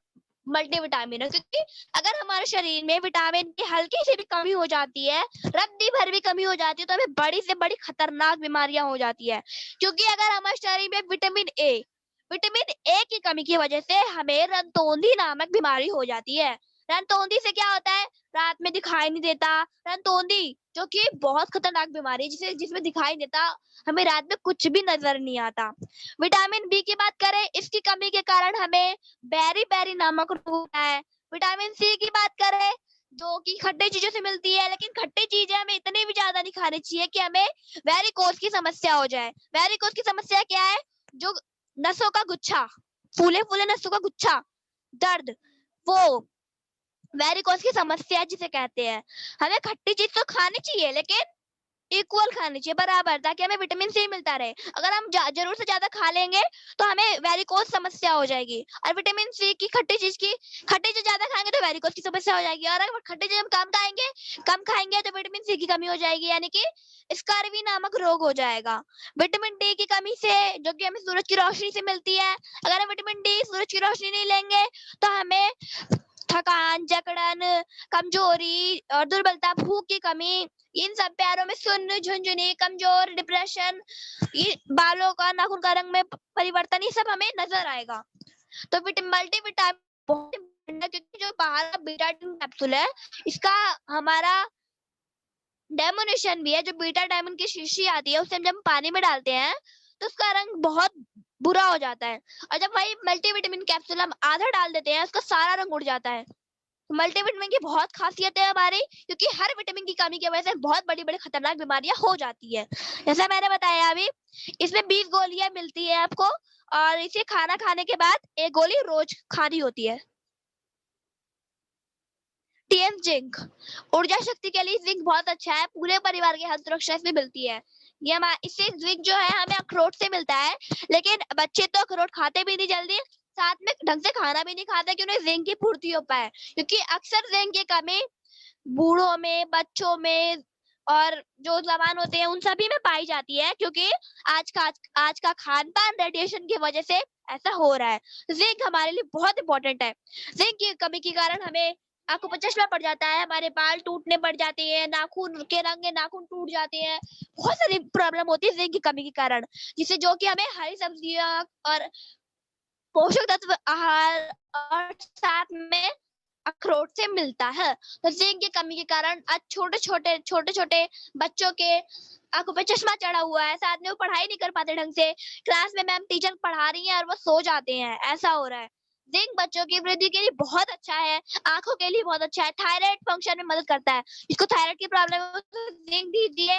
मल्टीविटामिन है, क्योंकि अगर हमारे शरीर में विटामिन की हल्की सी भी कमी हो जाती है, रत्ती भर भी कमी हो जाती है, तो हमें बड़ी से बड़ी खतरनाक बीमारियां हो जाती है। क्योंकि अगर हमारे शरीर में विटामिन ए की कमी की वजह से हमें रंतोंधी नामक बीमारी हो जाती है। रंतोंधी से क्या होता है? रात में दिखाई नहीं देता। रंतोंधी जो कि बहुत खतरनाक बीमारी है, जिसमें दिखाई नहीं देता, हमें रात में कुछ भी नजर नहीं आता। विटामिन बी की बात करें, इसकी कमी के कारण हमें बेरी नामक रोग होता है। विटामिन सी की बात करें जो कि खट्टी चीजों से मिलती है, लेकिन खट्टी चीजें हमें इतनी भी ज्यादा नहीं खानी चाहिए कि हमें वेरिकोज की समस्या हो जाए। वेरिकोज की समस्या क्या है? जो नसों का गुच्छा, फूले नसों का गुच्छा, दर्द, वो वेरिकोज की समस्या जिसे कहते हैं। हमें खट्टी चीज तो खानी चाहिए लेकिन इक्वल खानी चाहिए, बराबर, ताकि हमें विटामिन सी मिलता रहे। अगर हम जरूर से ज्यादा खा लेंगे तो हमें वेरिकोज समस्या हो जाएगी, और विटामिन सी की खट्टी चीज ज्यादा खाएंगे तो वेरिकोज की समस्या हो जाएगी, और अगर खट्टी चीज हम कम खाएंगे तो विटामिन सी की कमी हो जाएगी, यानी कि स्कारवी नामक रोग हो जाएगा। विटामिन डी की कमी से, जो कि हमें सूरज की रोशनी से मिलती है, अगर हम विटामिन डी सूरज की रोशनी नहीं लेंगे तो हमें थकान, जकड़न, कमजोरी और दुर्बलता, भूख की कमी, इन सब पैरों में सुन्न, झुंझुनी, कमजोर, डिप्रेशन, ये बालों का, नाखून का रंग में परिवर्तन, ये सब हमें नजर आएगा। तो मल्टीविटामिन बहुत इम्पोर्टेंट है, क्योंकि जो बाहर का बीटाडीन कैप्सूल है, इसका हमारा डेमोनेशन भी है। जो बीटा डायमंड की शीशी आती है, उसे जब हम पानी में डालते हैं तो उसका रंग बहुत बुरा हो जाता है, और जब वही मल्टीविटामिन कैप्सूल हम आधा डाल देते हैं, उसका सारा रंग उड़ जाता है। मल्टीविटामिन की बहुत खासियत है हमारी, क्योंकि हर विटामिन की कमी की वजह से बहुत बड़ी बड़ी खतरनाक बीमारियां हो जाती है। जैसा मैंने बताया अभी, इसमें 20 गोलियां मिलती है आपको, और इसे खाना खाने के बाद एक गोली रोज खानी होती है। टीएम जिंक, ऊर्जा शक्ति के लिए जिंक बहुत अच्छा है, पूरे परिवार की हर सुरक्षा इसमें मिलती है। ये इससे जिंक जो है हमें अखरोट से मिलता है, लेकिन बच्चे तो अखरोट खाते भी नहीं जल्दी, साथ में ढंग से खाना भी नहीं खाते कि उन्हें जिंक की पूर्ति हो पाए, क्योंकि अक्सर जिंक की कमी बूढ़ों में, बच्चों में और जो जवान होते हैं उन सभी में पाई जाती है, क्योंकि आज का खान पान रेडिएशन की वजह से ऐसा हो रहा है। जिंक हमारे लिए बहुत इंपॉर्टेंट है। जिंक की कमी के कारण हमें आंखों पर चश्मा पड़ जाता है, हमारे बाल टूटने पड़ जाते हैं, नाखून के रंगे नाखून टूट जाते हैं, बहुत सारी प्रॉब्लम होती है जिंक की कमी के कारण, जिससे जो कि हमें हरी सब्जियां और पोषक तत्व आहार और साथ में अखरोट से मिलता है। तो जिंक की कमी के कारण आज छोटे छोटे बच्चों के आंखों पे चश्मा चढ़ा हुआ है, साथ में वो पढ़ाई नहीं कर पाते ढंग से, क्लास में मैम टीचर पढ़ा रही हैं और वो सो जाते हैं, ऐसा हो रहा है। जिंक बच्चों की वृद्धि के लिए बहुत अच्छा है, आंखों के लिए बहुत अच्छा है, थायराइड फंक्शन में मदद करता है। जिसको थायराइड की प्रॉब्लम है तो जिंक दीजिए,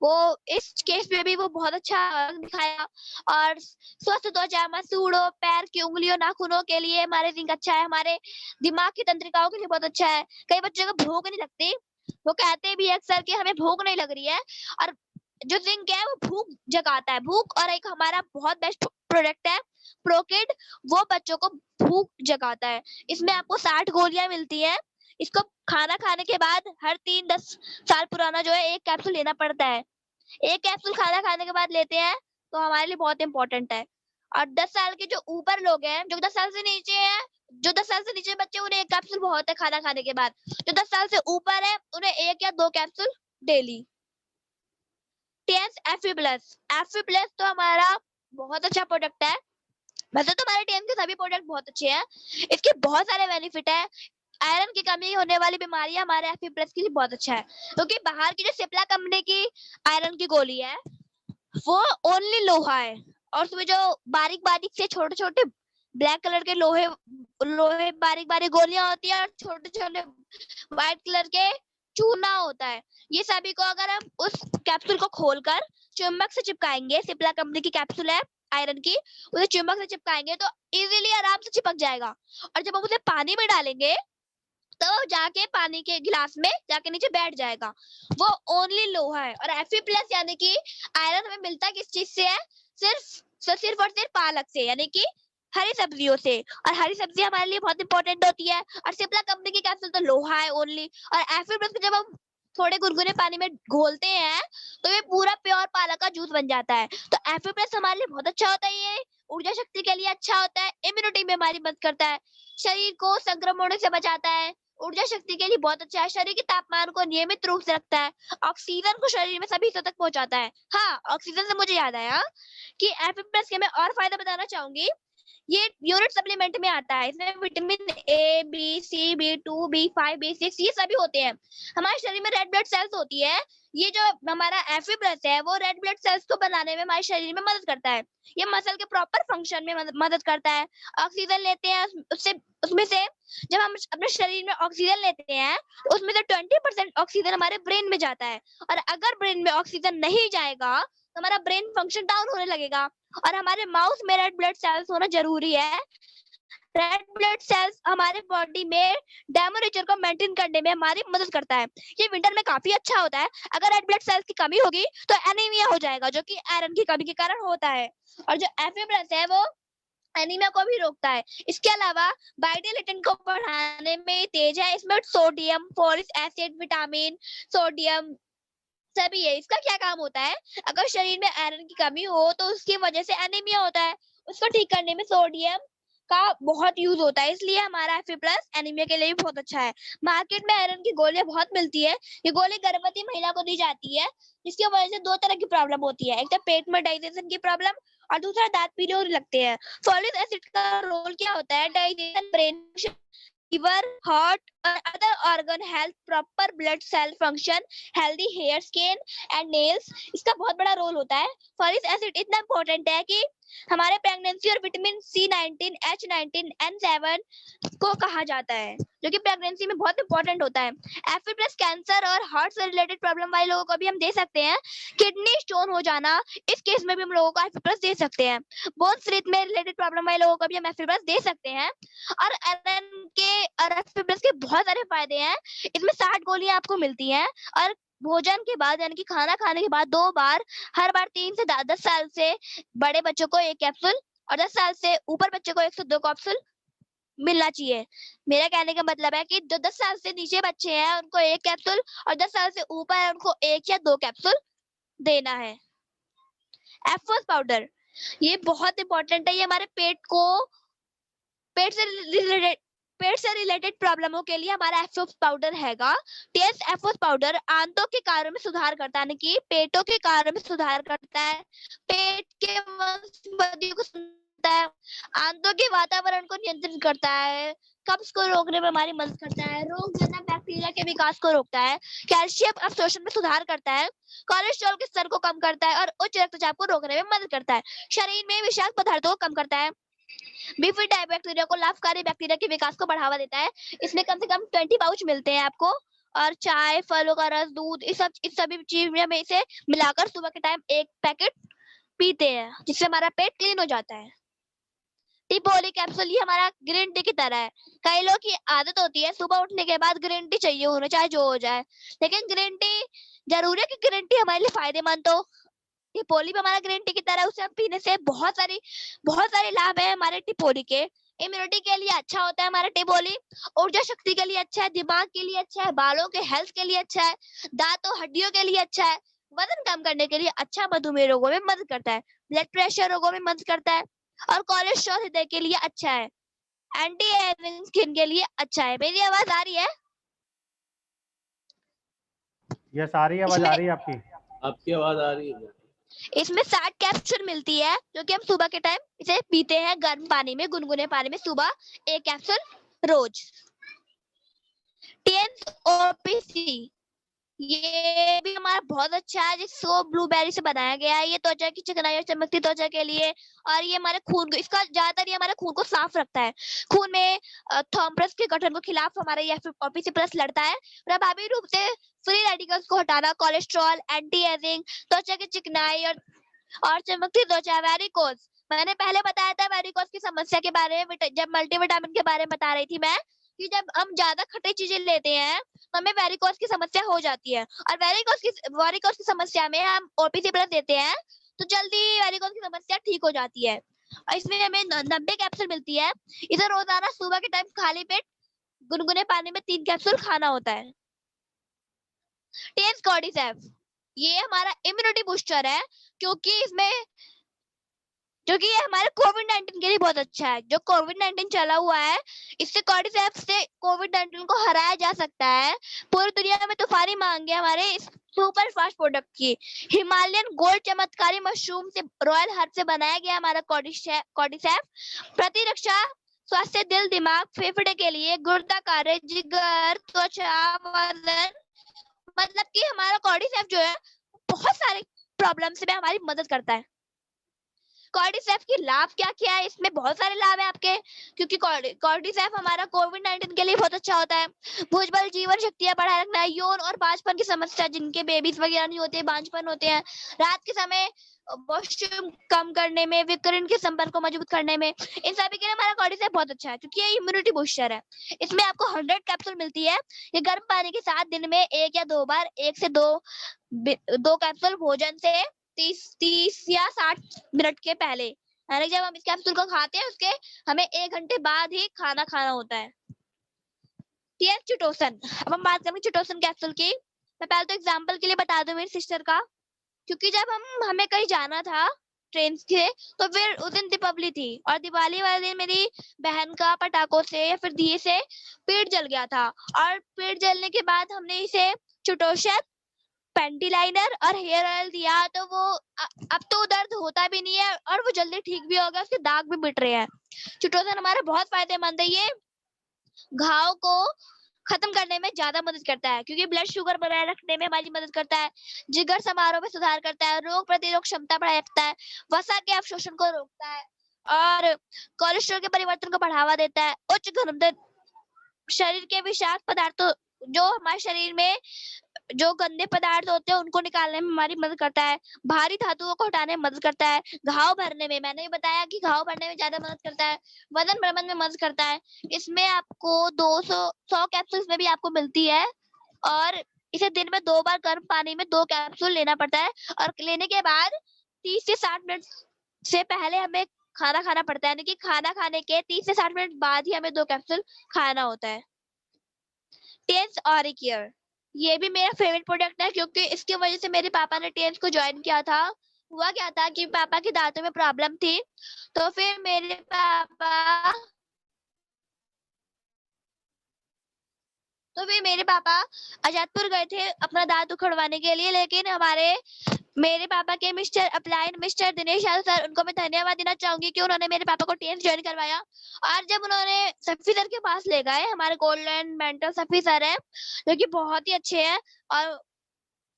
वो इस केस में भी वो बहुत अच्छा दिखाया। और स्वस्थ त्वचा, मसूड़ों, पैर की उंगलियों, नाखूनों के लिए हमारे जिंक अच्छा है, हमारे दिमाग की तंत्रिकाओं के लिए बहुत अच्छा है। कई बच्चों को भूख नहीं लगती, वो कहते भी अक्सर कि हमें भूख नहीं लग रही है, और जो जिंक है वो भूख जगाता है। भूख, और एक हमारा बहुत बेस्ट प्रोडक्ट है प्रोकिड, वो बच्चों को भूख जगाता है। इसमें आपको 60 गोलियां मिलती है। इसको खाना खाने के बाद हर 3-10 साल पुराना जो है एक कैप्सूल लेना पड़ता है। एक कैप्सूल खाना खाने के बाद लेते हैं तो हमारे लिए बहुत इंपॉर्टेंट है। और 10 साल के जो ऊपर लोग हैं, जो 10 साल से नीचे हैं, जो 10 साल से नीचे बच्चे, उन्हें एक कैप्सूल बहुत है खाना खाने के बाद। जो 10 साल से ऊपर है उन्हें 1 या 2 कैप्सूल डेली। टीएस एफी प्लस, एफी प्लस तो हमारा बहुत अच्छा प्रोडक्ट है। वैसे तो हमारे टीएम के सभी प्रोडक्ट बहुत अच्छे हैं, इसके बहुत सारे बेनिफिट है। आयरन की कमी होने वाली बीमारियां हमारे एफी प्लस के लिए बहुत अच्छा है, क्योंकि बाहर की जो सिप्ला कंपनी की आयरन की गोली है वो ओनली लोहा है, और उसमें जो बारीक बारीक से छोटे छोटे ब्लैक कलर के लोहे लोहे बारीक बारीक गोलियां होती है, और छोटे छोटे व्हाइट कलर के चूना होता है। ये सभी को अगर हम उस कैप्सूल को खोलकर चुम्बक से चिपकाएंगे, सिप्ला कंपनी की कैप्सूल है आयरन की, उसे चुम्बक से चिपकाएंगे तो इजीली आराम से चिपक जाएगा। और जब हम उसे पानी में डालेंगे तो जाके पानी के गिलास में जाके नीचे बैठ जाएगा। वो ओनली लोहा है। और Fe प्लस यानी कि आयरन हमें मिलता किस चीज से है? सिर्फ और सिर्फ पालक से, यानी कि हरी सब्जियों से। और हरी सब्जी हमारे लिए बहुत इंपॉर्टेंट होती है। और सिप्ला कंपनी की कैप्सूल तो लोहा है ओनली। और Fe प्लस को जब हम थोड़े गुनगुने पानी में घोलते हैं तो ये पूरा प्योर पालक का जूस बन जाता है। तो Fe प्लस हमारे लिए बहुत अच्छा होता है। ये ऊर्जा शक्ति के लिए अच्छा होता है, इम्यूनिटी में हमारी मदद करता है, शरीर को संक्रमणों से बचाता है, ऊर्जा शक्ति के लिए बहुत अच्छा है, शरीर के तापमान को नियमित रूप से रखता है, ऑक्सीजन को शरीर में सभी हिस्सों तक पहुंचाता है। हाँ, ऑक्सीजन से मुझे याद आया कि Fe प्लस के मैं और फायदा बताना चाहूंगी। ये यूनिट सप्लीमेंट में आता है। इसमें vitamin A, B, C, B2, B5, B6 ये सभी होते हैं। हमारे शरीर में रेड ब्लड सेल्स होती है। ये जो हमारा Fe प्लस है वो रेड ब्लड सेल्स को बनाने में हमारे शरीर में मदद करता है। ये मसल के प्रॉपर फंक्शन में मदद करता है। ऑक्सीजन लेते हैं उसमें से जब हम अपने शरीर में ऑक्सीजन लेते हैं तो उसमें से 20% ऑक्सीजन हमारे ब्रेन में जाता है। और अगर ब्रेन में ऑक्सीजन नहीं जाएगा तो हमारा ब्रेन फंक्शन डाउन होने लगेगा। और हमारे माउस में रेड ब्लड सेल्स होना जरूरी है रेड ब्लड सेल्स हमारे बॉडी में टेम्परेचर को मेंटेन करने में हमारी मदद करता है। ये विंटर में काफी अच्छा होता है। अगर रेड ब्लड सेल्स की कमी होगी तो एनीमिया हो जाएगा, जो कि आयरन की कमी के कारण होता है। और जो Fa+ है वो एनीमिया को भी रोकता है। इसके अलावा वाइटलिटी को बढ़ाने में तेज है। इसमें sodium, folic acid, vitamin, sodium सभी है। इसका क्या काम होता है, अगर शरीर में आयरन की कमी हो तो उसकी वजह से एनीमिया होता है, उसको ठीक करने में सोडियम का बहुत यूज होता है। इसलिए हमारा Fa+ एनीमिया के लिए भी बहुत अच्छा है। मार्केट में आयरन की गोलियां बहुत मिलती है। ये गोली गर्भवती महिला को दी जाती है, जिसकी वजह से 2 तरह की प्रॉब्लम होती है। एक तो पेट में डाइजेशन की प्रॉब्लम और दूसरा दांत पीले होने लगते हैं। फॉलिक एसिड का रोल क्या होता है, digestion, brain, liver, heart and other organ health, proper blood cell function, healthy hair, skin and nails। इसका बहुत बड़ा रोल होता है। फॉलिक एसिड इतना इम्पोर्टेंट है कि हमारे प्रेगनेंसी और विटामिन C19, H19, N7 को कहा जाता है, जो कि प्रेगनेंसी में बहुत इंपॉर्टेंट होता है। Fa+ कैंसर और हार्ट से रिलेटेड प्रॉब्लम वाले लोगों को भी हम दे सकते हैं। किडनी स्टोन हो जाना, इस केस में भी हम लोगों को Fa+ दे सकते हैं। बोन स्ट्रेथ में रिलेटेड प्रॉब्लम वाले लोगों को भी हम Fa+ दे सकते हैं। और आयरन के और Fa+ के बहुत सारे फायदे हैं। इसमें 60 गोलियां आपको मिलती हैं और भोजन के बाद यानी कि खाना खाने के बाद 2 बार, हर बार 3 से 10 साल से बड़े बच्चों को 1 कैप्सूल और 10 साल से ऊपर बच्चे को 1 से 2 कैप्सूल मिलना चाहिए। मेरा कहने का मतलब है कि जो 10 साल से नीचे बच्चे हैं उनको 1 कैप्सूल और 10 साल से ऊपर है उनको 1 या 2 कैप्सूल देना है। F1 पाउडर ये बहुत इंपॉर्टेंट है। ये हमारे पेट से रिलेटेड प्रॉब्लमों के लिए हमारा F1 पाउडर हैगा। टेस्ट F1 पाउडर आंतों के कार्यों में सुधार करता है, यानी कि पेटों के कार्यों में सुधार करता है, पेट के वनस्पतियों को सुधारता है, आंतों के वातावरण को नियंत्रित करता है, कब्ज को रोकने में हमारी मदद करता है, रोगजनक बैक्टीरिया के विकास को रोकता है, कैल्शियम अवशोषण में सुधार करता है, कोलेस्ट्रॉल के स्तर को कम करता है और उच्च रक्तचाप को रोकने में मदद करता है, शरीर में विषाक्त पदार्थों को कम करता है, बिफिडाई बैक्टीरिया को लाभकारी बैक्टीरिया के विकास को बढ़ावा देता है। इसमें कम से कम 20 पाउच मिलते हैं आपको। और चाय, फलों का रस, दूध, इस सभी चीजों में से मिलाकर सुबह के टाइम 1 पैकेट पीते हैं, जिससे हमारा पेट क्लीन हो जाता है। टिपोली कैप्सूल ये हमारा ग्रीन टी की तरह है। कई लोग की आदत होती है सुबह उठने के बाद ग्रीन टी चाहिए होना, चाहे जो हो जाए, लेकिन ग्रीन टी जरूरी है कि ग्रीन टी हमारे लिए फायदेमंद हो। टिपोली भी हमारा ग्रीन टी की तरह, उसे हम पीने से बहुत सारे लाभ है हमारे टिपोली के। इम्यूनिटी के लिए अच्छा होता है हमारा टिपोली, ऊर्जा शक्ति के लिए अच्छा है, दिमाग के लिए अच्छा है, बालों के हेल्थ के लिए अच्छा है, दांतों हड्डियों के लिए अच्छा है, वजन कम करने के लिए अच्छा, मधुमेह रोगों में मदद करता है, ब्लड प्रेशर रोगों में मदद करता है और कोलेस्ट्रॉल हृदय के लिए अच्छा है, एंटी एजिंग स्किन के लिए अच्छा है। मेरी आवाज आ रही है? ये सारी आवाज आ रही है आपकी आवाज आ रही है। इसमें 60 कैप्सूल मिलती है, जो कि हम सुबह के टाइम इसे पीते हैं गर्म पानी में, गुनगुने पानी में, सुबह 1 कैप्सूल रोज। TNOPC ये भी हमारा बहुत अच्छा है, जिसको ब्लूबेरी से बनाया गया है। ये त्वचा की चिकनाई और चमकती त्वचा के लिए, और ये हमारे खून को, इसका ज्यादातर ये हमारे खून को साफ रखता है। खून में थॉम्बस के गठन को खिलाफ हमारा ये OPC+ लड़ता है। प्रभावी रूप से फ्री रेडिकल्स को हटाना, कोलेस्ट्रॉल, एंटी एजिंग, त्वचा की चिकनाई और चमकती त्वचा, वेरिकोज। मैंने पहले बताया था वेरिकोज की समस्या के बारे में, जब मल्टीविटामिन के बारे में बता रही थी मैं, कि जब हम ज्यादा खट्टी चीजें लेते हैं तो हमें वेरिकोज की समस्या हो जाती है, और वेरिकोज की समस्या में हम OPC+ देते हैं तो जल्दी वेरिकोज की समस्या ठीक हो जाती है। और इसमें हमें 90 कैप्सूल मिलती है। इसे रोजाना सुबह के टाइम खाली पेट गुनगुने पानी में 3 कैप्सूल खाना होता है। टेस्ट कॉर्डिसेप ये हमारा इम्यूनिटी बूस्टर है, क्योंकि ये हमारे कोविड-19 के लिए बहुत अच्छा है। जो कोविड-19 चला हुआ है, इससे कॉर्डिसेप से कोविड-19 को हराया जा सकता है। पूरी दुनिया में तूफानी मांग है हमारे इस सुपर फास्ट प्रोडक्ट की। हिमालयन गोल्ड चमत्कारी मशरूम से, रॉयल हर्ब से बनाया गया हमारा कॉर्डिसेप प्रतिरक्षा, स्वास्थ्य, दिल, दिमाग, फेफड़े के लिए, गुर्दा कार्य, जिगर, त्वचा, वजन, मतलब कि हमारा कॉर्डिसेप जो है बहुत सारे प्रॉब्लम से हमारी मदद करता है। कॉर्डिसेफ के लाभ क्या क्या है? इसमें बहुत सारे लाभ है आपके, क्योंकि कॉर्डिसेफ हमारा कोविड-19 के लिए बहुत अच्छा होता है। भुजबल जीवन शक्तियां बढ़ाए रखना है, यौन और बांझपन की समस्या जिनके बेबीज वगैरह नहीं होते, बांझपन होते हैं, रात के समय वॉशरूम कम करने में, विकिरण के संपर्क को मजबूत करने में, इन सभी के लिए हमारा कॉर्डिसेफ बहुत अच्छा है, क्योंकि ये इम्यूनिटी बूस्टर है। इसमें आपको 100 कैप्सूल मिलती है। ये गर्म पानी के साथ दिन में 1 या 2 बार, 1 से 2 कैप्सूल भोजन से 30 या 60 मिनट के पहले, यानी जब हम इस कैप्सूल को खाते हैं उसके हमें 1 घंटे बाद ही खाना खाना होता है। टीएस चिटोसन, अब हम बात करेंगे चिटोसन कैप्सूल की। मैं पहले तो एग्जांपल के लिए बता दूं मेरी सिस्टर का, क्योंकि जब हमें कहीं जाना था ट्रेन से, तो फिर उस दिन दीपावली थी और दिवाली वाले दिन मेरी बहन का पटाखों से या फिर दिए से पेट जल गया था, और पेट जलने के बाद हमने इसे चिटोसन, पैंटी लाइनर और हेयर ऑयल दिया, तो वो अब तो दर्द होता भी नहीं है और वो जल्दी ठीक भी हो गया, उसके दाग भी मिट रहे हैं। चिटोसन हमारा बहुत फायदेमंद है। ये घाव को खत्म करने में ज्यादा मदद करता है, क्योंकि ब्लड शुगर बनाए रखने में हमारी मदद करता है, जिगर समारोह में सुधार करता है, रोग प्रतिरोधक क्षमता बढ़ाए रखता है, वसा के अवशोषण को रोकता है और कोलेस्ट्रॉल के परिवर्तन को बढ़ावा देता है। उच्च घनत्व शरीर के विषाक्त पदार्थों, जो हमारे शरीर में जो गंदे पदार्थ होते हैं उनको निकालने में हमारी मदद करता है, भारी धातुओं को हटाने में मदद करता है, घाव भरने में, मैंने भी बताया कि घाव भरने में ज्यादा मदद करता है, वजन प्रबंधन में मदद करता है। इसमें आपको 100 कैप्सूल में भी आपको मिलती है, और इसे दिन में 2 बार गर्म पानी में 2 कैप्सूल लेना पड़ता है, और लेने के बाद 30 से 60 मिनट से पहले हमें खाना खाना पड़ता है, यानी कि खाना खाने के 30 से 60 मिनट बाद ही हमें 2 कैप्सूल खाना होता है। टेंस ऑरी केयर, ये भी मेरा फेवरेट प्रोडक्ट है, क्योंकि इसकी वजह से मेरे पापा ने टेंस को ज्वाइन किया था। हुआ क्या था कि पापा के दांतों में प्रॉब्लम थी, तो फिर मेरे पापा आजादपुर गए थे अपना दांत उखड़वाने के लिए, लेकिन मेरे पापा के मिस्टर दिनेश यादव सर, उनको मैं धन्यवाद देना चाहूंगी कि उन्होंने मेरे पापा को टेंस ज्वाइन करवाया। और जब उन्होंने सफी सर के पास ले गए, हमारे गोल्डन मेंटर सफी सर है, जो कि बहुत ही अच्छे हैं और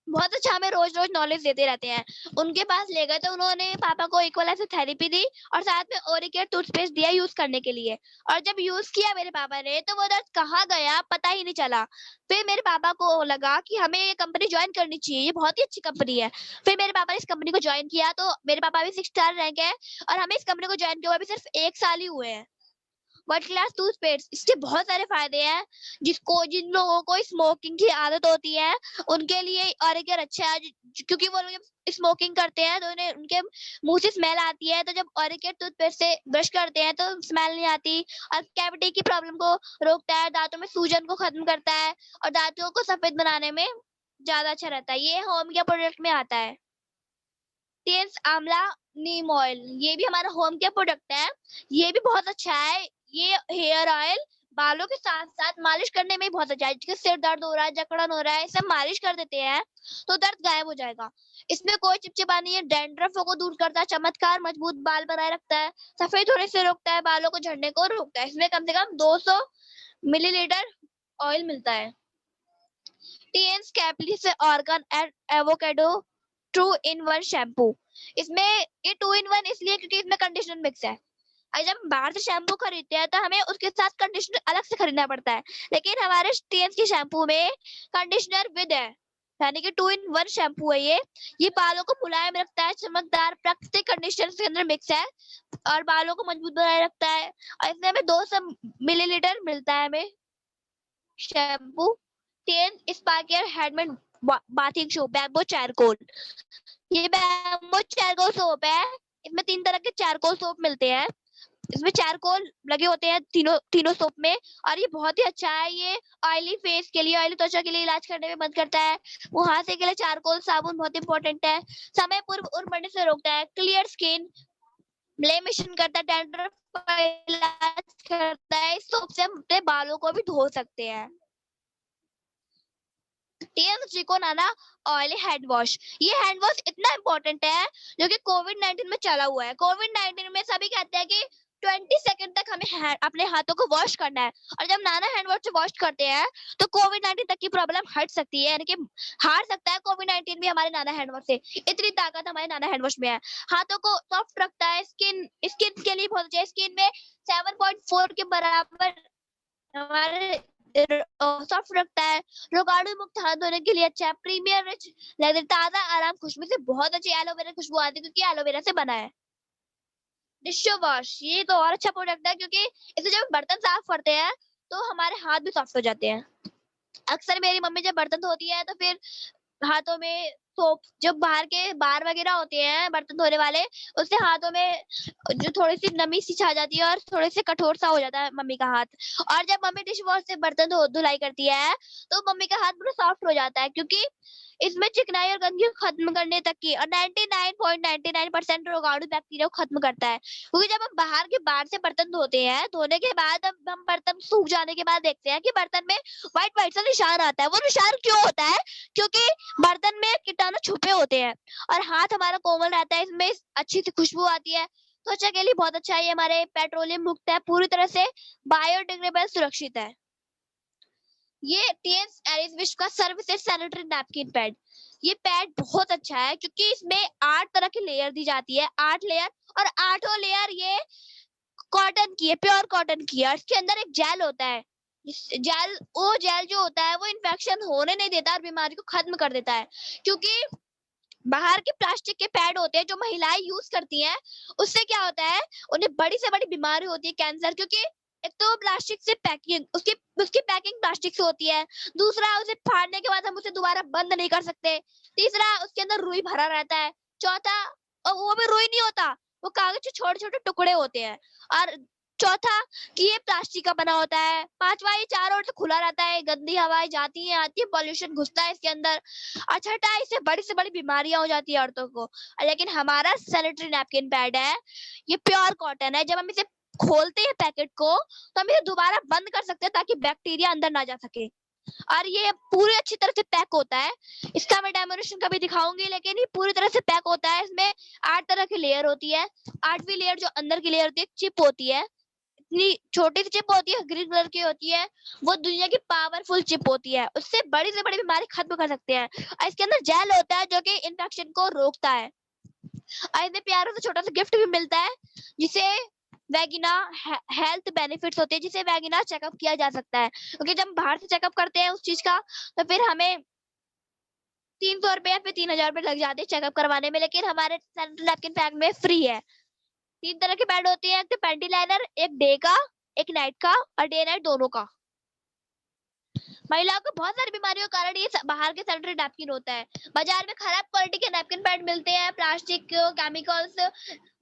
बहुत अच्छा हमें रोज रोज नॉलेज देते रहते हैं, उनके पास ले गए तो उन्होंने पापा को इक्वलाइजर थेरेपी दी और साथ में ओरिकेयर टूथपेस्ट दिया यूज करने के लिए। और जब यूज किया मेरे पापा ने, तो वो दर्द कहाँ गया पता ही नहीं चला। फिर मेरे पापा को लगा कि हमें ये कंपनी ज्वाइन करनी चाहिए, ये बहुत ही अच्छी कंपनी है। फिर मेरे पापा ने इस कंपनी को ज्वाइन किया, तो मेरे पापा भी 6 स्टार रैंक है, और हमें इस कंपनी को ज्वाइन किया हुआ भी सिर्फ 1 साल ही हुए हैं। वर्ल्ड क्लास टूथपेस्ट, इसके बहुत सारे फायदे हैं। जिन लोगों को स्मोकिंग की आदत होती है उनके लिए ऑरिकेयर अच्छा है, क्योंकि वो लोग स्मोकिंग करते हैं तो उनके मुंह से स्मेल आती है, तो जब ऑरिकेयर टूथपेस्ट से ब्रश करते हैं तो स्मेल नहीं आती, और कैविटी की प्रॉब्लम को रोकता है, दांतों में सूजन को खत्म करता है और दांतों को सफेद बनाने में ज्यादा अच्छा रहता है। ये होम केयर प्रोडक्ट में आता है। टेंस आंवला नीम ऑयल, ये भी हमारा होम केयर प्रोडक्ट है, ये भी बहुत अच्छा है। ये हेयर ऑयल बालों के साथ साथ मालिश करने में बहुत अच्छा है, जैसे सिर दर्द हो रहा है, जकड़न हो रहा है, इसे मालिश कर देते हैं तो दर्द गायब हो जाएगा। इसमें कोई चिपचिपा नहीं है, डैंड्रफ को दूर करता है, चमत्कार मजबूत बाल बनाए रखता है, सफेद होने से रोकता है, बालों को झड़ने को रोकता है। इसमें कम से कम 200 मिलीलीटर ऑयल मिलता है। टीएन कैप्ली से organ and avocado 2-in-1 shampoo, इसमें ये 2-in-1 इसलिए क्योंकि इसमें कंडीशनर मिक्स है। जब हम बाहर से शैम्पू खरीदते हैं तो हमें उसके साथ कंडीशनर अलग से खरीदना पड़ता है, लेकिन हमारे टीएन के शैम्पू में कंडीशनर विद है, यानी कि 2-in-1 शैम्पू है। ये बालों को मुलायम रखता है, चमकदार, प्राकृतिक कंडीशनर के अंदर मिक्स है और बालों को मजबूत बनाए रखता है। और इसमें हमें 200 मिलीलीटर मिलता है हमें शैम्पू। टीएन स्पार्कियर handmade bathing soap, bamboo charcoal, ये बैम्बो चारकोल सोप है। इसमें 3 तरह के चारकोल सोप मिलते हैं, इसमें चारकोल लगे होते हैं तीनों सोप में, और ये बहुत ही अच्छा है। ये ऑयली फेस के लिए, ऑयली त्वचा के लिए इलाज करने में मदद करता है। मुहासे के लिए चारकोल साबुन बहुत इंपॉर्टेंट है, समय पूर्व उम्र बढ़ने से रोकता है, क्लियर स्किन, ब्लेमिशन करता है, डैंड्रफ का इलाज करता है। इस सोप से हम अपने बालों को भी धो सकते हैं। टीएन त्रिकोणाना ऑयली हैंड वॉश, ये हैंड वॉश इतना इंपॉर्टेंट है जो कि कोविड-19 में चला हुआ है। कोविड-19 में सभी कहते हैं कि 20 सेकंड तक हमें अपने हाथों को वॉश करना है। और जब नाना हैंड वॉश से वॉश करते हैं तो कोविड-19 तक की प्रॉब्लम हट सकती है, यानी कि हार सकता है कोविड-19 भी हमारे नाना हैंड वॉश से। इतनी ताकत हमारे नाना हैंड वॉश में है। हाथों को सॉफ्ट रखता है, स्किन के लिए बहुत अच्छा है। स्किन में 7.4 के बराबर हमारे सॉफ्ट रखता है। रोगाणु मुक्त हाथ धोने के लिए अच्छा है। प्रीमियर रिच लेदर, ताजा आराम खुशबू से बहुत अच्छी एलोवेरा खुशबू आती है क्योंकि एलोवेरा से बना है। डिशो वॉश, ये तो और अच्छा प्रोडक्ट है क्योंकि इसे जब बर्तन साफ करते हैं तो हमारे हाथ भी सॉफ्ट हो जाते हैं। अक्सर मेरी मम्मी जब बर्तन धोती है तो फिर हाथों में सोप, जब बाहर के बार वगैरह होते हैं बर्तन धोने वाले, उससे हाथों में जो थोड़ी सी नमी सी छा जाती है और थोड़े से कठोर सा हो जाता है मम्मी का हाथ। और जब मम्मी डिश वॉश से बर्तन धुलाई करती है तो मम्मी का हाथ पूरा सॉफ्ट हो जाता है क्योंकि इसमें चिकनाई और गंदगी को खत्म करने तक की और 99.99% रोगाणु बैक्टीरिया को खत्म करता है। क्योंकि जब हम बाहर से बर्तन धोते हैं, धोने के बाद हम बर्तन सूख जाने के बाद देखते हैं कि बर्तन में व्हाइट व्हाइट सा निशान आता है। वो निशान क्यों होता है? क्योंकि बर्तन में कीटाणु छुपे होते हैं और हाथ हमारा कोमल रहता है, इसमें अच्छी सी खुशबू आती है। त्वचा के लिए बहुत अच्छा है, ये हमारे पेट्रोलियम मुक्त है, पूरी तरह से बायोडिग्रेडेबल सुरक्षित है। ये टीएस एरिस विश्व का सर्वश्रेष्ठ सैनिटरी नैपकिन पैड। ये पैड बहुत अच्छा है क्योंकि इसमें 8 तरह की लेयर दी जाती है, 8 लेयर, और 8 लेयर ये कॉटन की है, प्योर कॉटन की है। इसके अंदर एक जेल होता है, वो जेल जो होता है वो इन्फेक्शन होने नहीं देता और बीमारी को खत्म कर देता है। क्योंकि बाहर के प्लास्टिक के पैड होते हैं जो महिलाएं यूज करती हैं, उससे क्या होता है, उन्हें बड़ी से बड़ी बीमारी होती है, कैंसर। क्योंकि एक तो प्लास्टिक से पैकिंग, उसकी पैकिंग प्लास्टिक से होती है। दूसरा, उसे फाड़ने के बाद हम उसे दोबारा बंद नहीं कर सकते। तीसरा, उसके अंदर रुई भरा रहता है। चौथा, और वो भी रुई नहीं होता, वो कागज के छोटे छोटे टुकड़े होते हैं। और चौथा कि ये प्लास्टिक का बना होता है। पांचवा, ये चारों ओर से खुला रहता है, गंदी हवाएं जाती है आती है, पॉल्यूशन घुसता है इसके अंदर। और छठा, इससे बड़ी से बड़ी बीमारियां हो जाती है औरतों को। लेकिन हमारा सैनिटरी नैपकिन पैड है, ये प्योर कॉटन है। जब हम इसे खोलते हैं पैकेट को तो हम इसे दोबारा बंद कर सकते हैं ताकि बैक्टीरिया अंदर ना जा सके। और ये पूरी अच्छी तरह से पैक होता है। इसका मैं डेमोनेशन कभी दिखाऊंगी, लेकिन ये पूरी तरह से पैक होता है। इसमें 8 तरह की लेयर होती है। 8वीं लेयर जो अंदर की लेयर होती है, चिप होती है, इतनी छोटी सी चिप होती है, ग्रीन कलर की होती है। वो दुनिया की पावरफुल चिप होती है, उससे बड़ी से बड़ी बीमारी खत्म कर सकते हैं। और इसके अंदर जेल होता है जो कि इन्फेक्शन को रोकता है। और इसमें प्यारा सा छोटा सा गिफ्ट भी मिलता है जिसे वैगिना हेल्थ बेनिफिट्स होते हैं, जिसे वैगिना चेकअप किया जा सकता है। क्योंकि जब बाहर से चेकअप करते हैं उस चीज का तो फिर हमें 300 रुपए या फिर 3000 रुपए लग जाते हैं चेकअप करवाने में, लेकिन हमारे सैनिटरी नैपकिन पैक में फ्री है। 3 तरह के पैड होते हैं, एक तो पैंटी लाइनर, एक डे का, एक नाइट का, और डे नाइट दोनों का। महिलाओं को बहुत सारी बीमारियों के कारण ये बाहर के सैनिटरी नैपकिन होता है। बाजार में खराब क्वालिटी के नैपकिन पैड मिलते हैं, प्लास्टिक, केमिकल्स,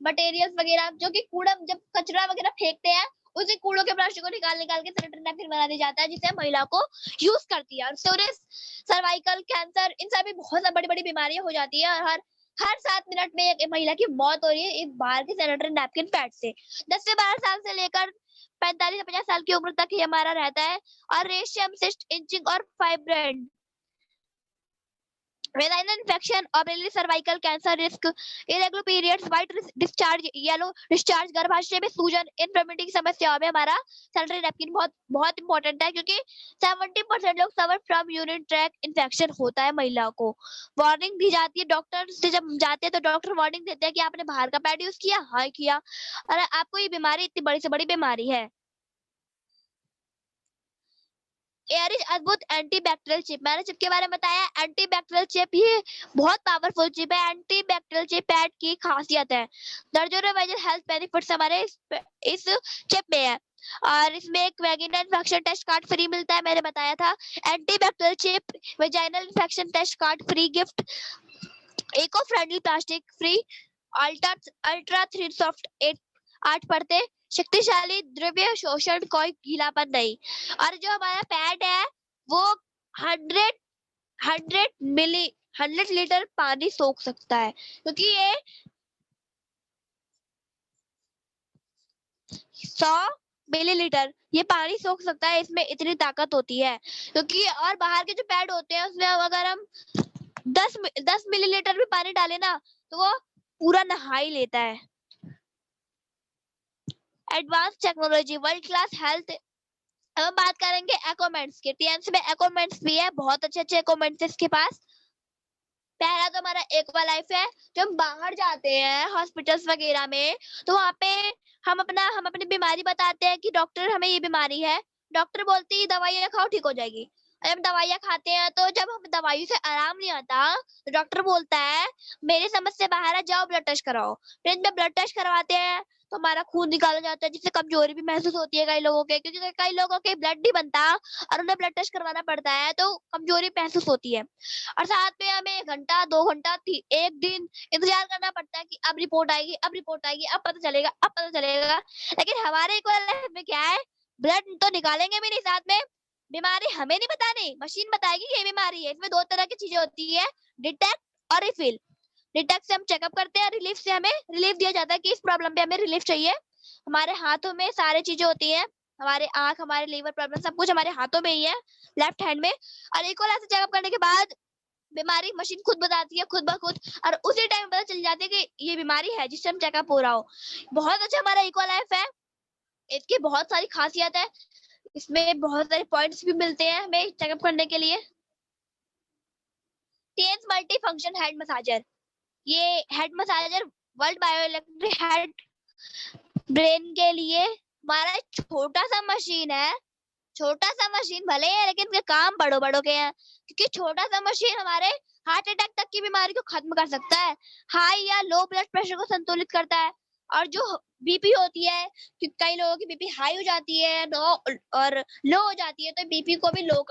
मटेरियल्स वगैरह, जो कि कूड़ा, जब कचरा वगैरह फेंकते हैं उसी कूड़ों के प्लास्टिक को निकाल निकाल के सैनिटरी नैपकिन बना दिया जाता है, जिसे महिला को यूज करती है। और उससे उन्हें सर्वाइकल कैंसर, इन सभी बहुत बड़ी बड़ी बीमारियां हो जाती है। और हर 7 मिनट में एक महिला की मौत हो रही है इस बाहर के सैनिटरी नैपकिन पैड से। 10 से 12 साल से लेकर 45 से 50 साल की उम्र तक ये हमारा रहता है। और रेशियम, सिस्ट, इंचिंग और फाइब्रोइड, वेजाइनल इन्फेक्शन, ऑबरेली cervical cancer risk, irregular periods, white discharge, yellow discharge, गर्भाशय में सूजन, इन्फर्मिलिटी की समस्याओं में हमारा सैनिटरी नैपकिन बहुत बहुत इंपॉर्टेंट है। क्योंकि 70% लोग suffer from urine track infection होता है महिलाओं को। वार्निंग दी जाती है, डॉक्टर से जब जाते हैं तो डॉक्टर वार्निंग देते हैं कि आपने बाहर का पैड यूज किया, हाँ किया, और आपको ये बीमारी इतनी बड़ी से बड़ी बीमारी है। एयरिस अद्भुत एंटीबैक्टीरियल चिप, मैंने चिप के बारे में बताया। एंटीबैक्टीरियल चिप ये बहुत पावरफुल चिप है। एंटीबैक्टीरियल चिप पैड की खासियत है, दर्जनों मेजर हेल्थ बेनिफिट्स हमारे इस चिप में है। और इसमें एक vaginal infection test card free मिलता है, मैंने बताया था। Antibacterial chip, vaginal infection test card free gift, eco friendly plastic free, ultra thin soft 8 परतें, शक्तिशाली द्रव्य शोषण, कोई गीलापन नहीं। और जो हमारा पैड है वो 100 लीटर पानी सोख सकता है, क्योंकि ये 100 मिलीलीटर ये पानी सोख सकता है, इसमें इतनी ताकत होती है। क्योंकि और बाहर के जो पैड होते हैं उसमें अगर हम 10 मिलीलीटर भी पानी डालें ना तो वो पूरा नहा ही लेता है। Advance technology, world class health. अब हम बात करेंगे इक्विपमेंट्स की। टीएनसी में इक्विपमेंट्स भी है, बहुत अच्छे अच्छे इक्विपमेंट्स इसके पास। पहला तो हमारा एक्वा लाइफ है। जब हम बाहर जाते हैं हॉस्पिटल्स वगैरह में, तो वहाँ पे हम अपनी बीमारी बताते हैं कि डॉक्टर हमें ये बीमारी है, डॉक्टर बोलती है दवाइयाँ खाओ ठीक हो जाएगी। जब हम दवाइयाँ खाते हैं तो जब हम दवाइयों से आराम नहीं आता तो डॉक्टर बोलता है मेरी समझ से बाहर है, जाओ ब्लड टेस्ट कराओ। फिर जब ब्लड टेस्ट करवाते हैं तो हमारा खून निकाला जाता है, जिससे कमजोरी भी महसूस होती है कई लोगों के, क्योंकि कई लोगों के ब्लड नहीं बनता और उन्हें ब्लड टेस्ट करवाना पड़ता है, तो कमजोरी महसूस होती है। और साथ में हमें 1 घंटा 2 घंटा 1 दिन इंतजार करना पड़ता है कि अब रिपोर्ट आएगी, अब रिपोर्ट आएगी, अब पता चलेगा, अब पता चलेगा। लेकिन हमारे इक्वल लाइफ में क्या है, ब्लड तो निकालेंगे भी नहीं, साथ में बीमारी हमें नहीं बतानी, मशीन बताएगी कि ये बीमारी है। इसमें 2 तरह की चीजें होती है, डिटेक्ट और रिफिल। डिटेक्ट से हम चेकअप करते हैं, रिलीफ से हमें रिलीफ दिया जाता है कि इस प्रॉब्लम पे हमें रिलीफ चाहिए। हमारे हाथों में सारी चीजें होती हैं, हमारे आंख, हमारे लीवर प्रॉब्लम सब कुछ हमारे हाथों में ही है, लेफ्ट हैंड में। और इक्वल ऐसे चेकअप करने के बाद बीमारी मशीन खुद बताती है, खुद ब खुद, और उसी टाइम पता चल जाती है कि ये बीमारी है जिससे हम चेकअप हो रहा हो। बहुत अच्छा हमारा इक्वल लाइफ है। इसकी बहुत सारी खासियत है, इसमें बहुत सारे पॉइंट्स भी मिलते हैं हमें चेकअप करने के लिए। Tiens multi function head massager, ये head massager world bioelectric head brain के लिए हमारा छोटा सा मशीन है। छोटा सा मशीन भले है लेकिन इसके काम बड़ो बड़ो के हैं, क्योंकि छोटा सा मशीन हमारे हार्ट अटैक तक की बीमारी को खत्म कर सकता है, हाई या लो ब्लड प्रेशर को संतुलित करता है। और जो बीपी होती है, क्योंकि कई लोगों की बीपी हाई हो जाती है लो और लो हो जाती है, तो बीपी को भी लो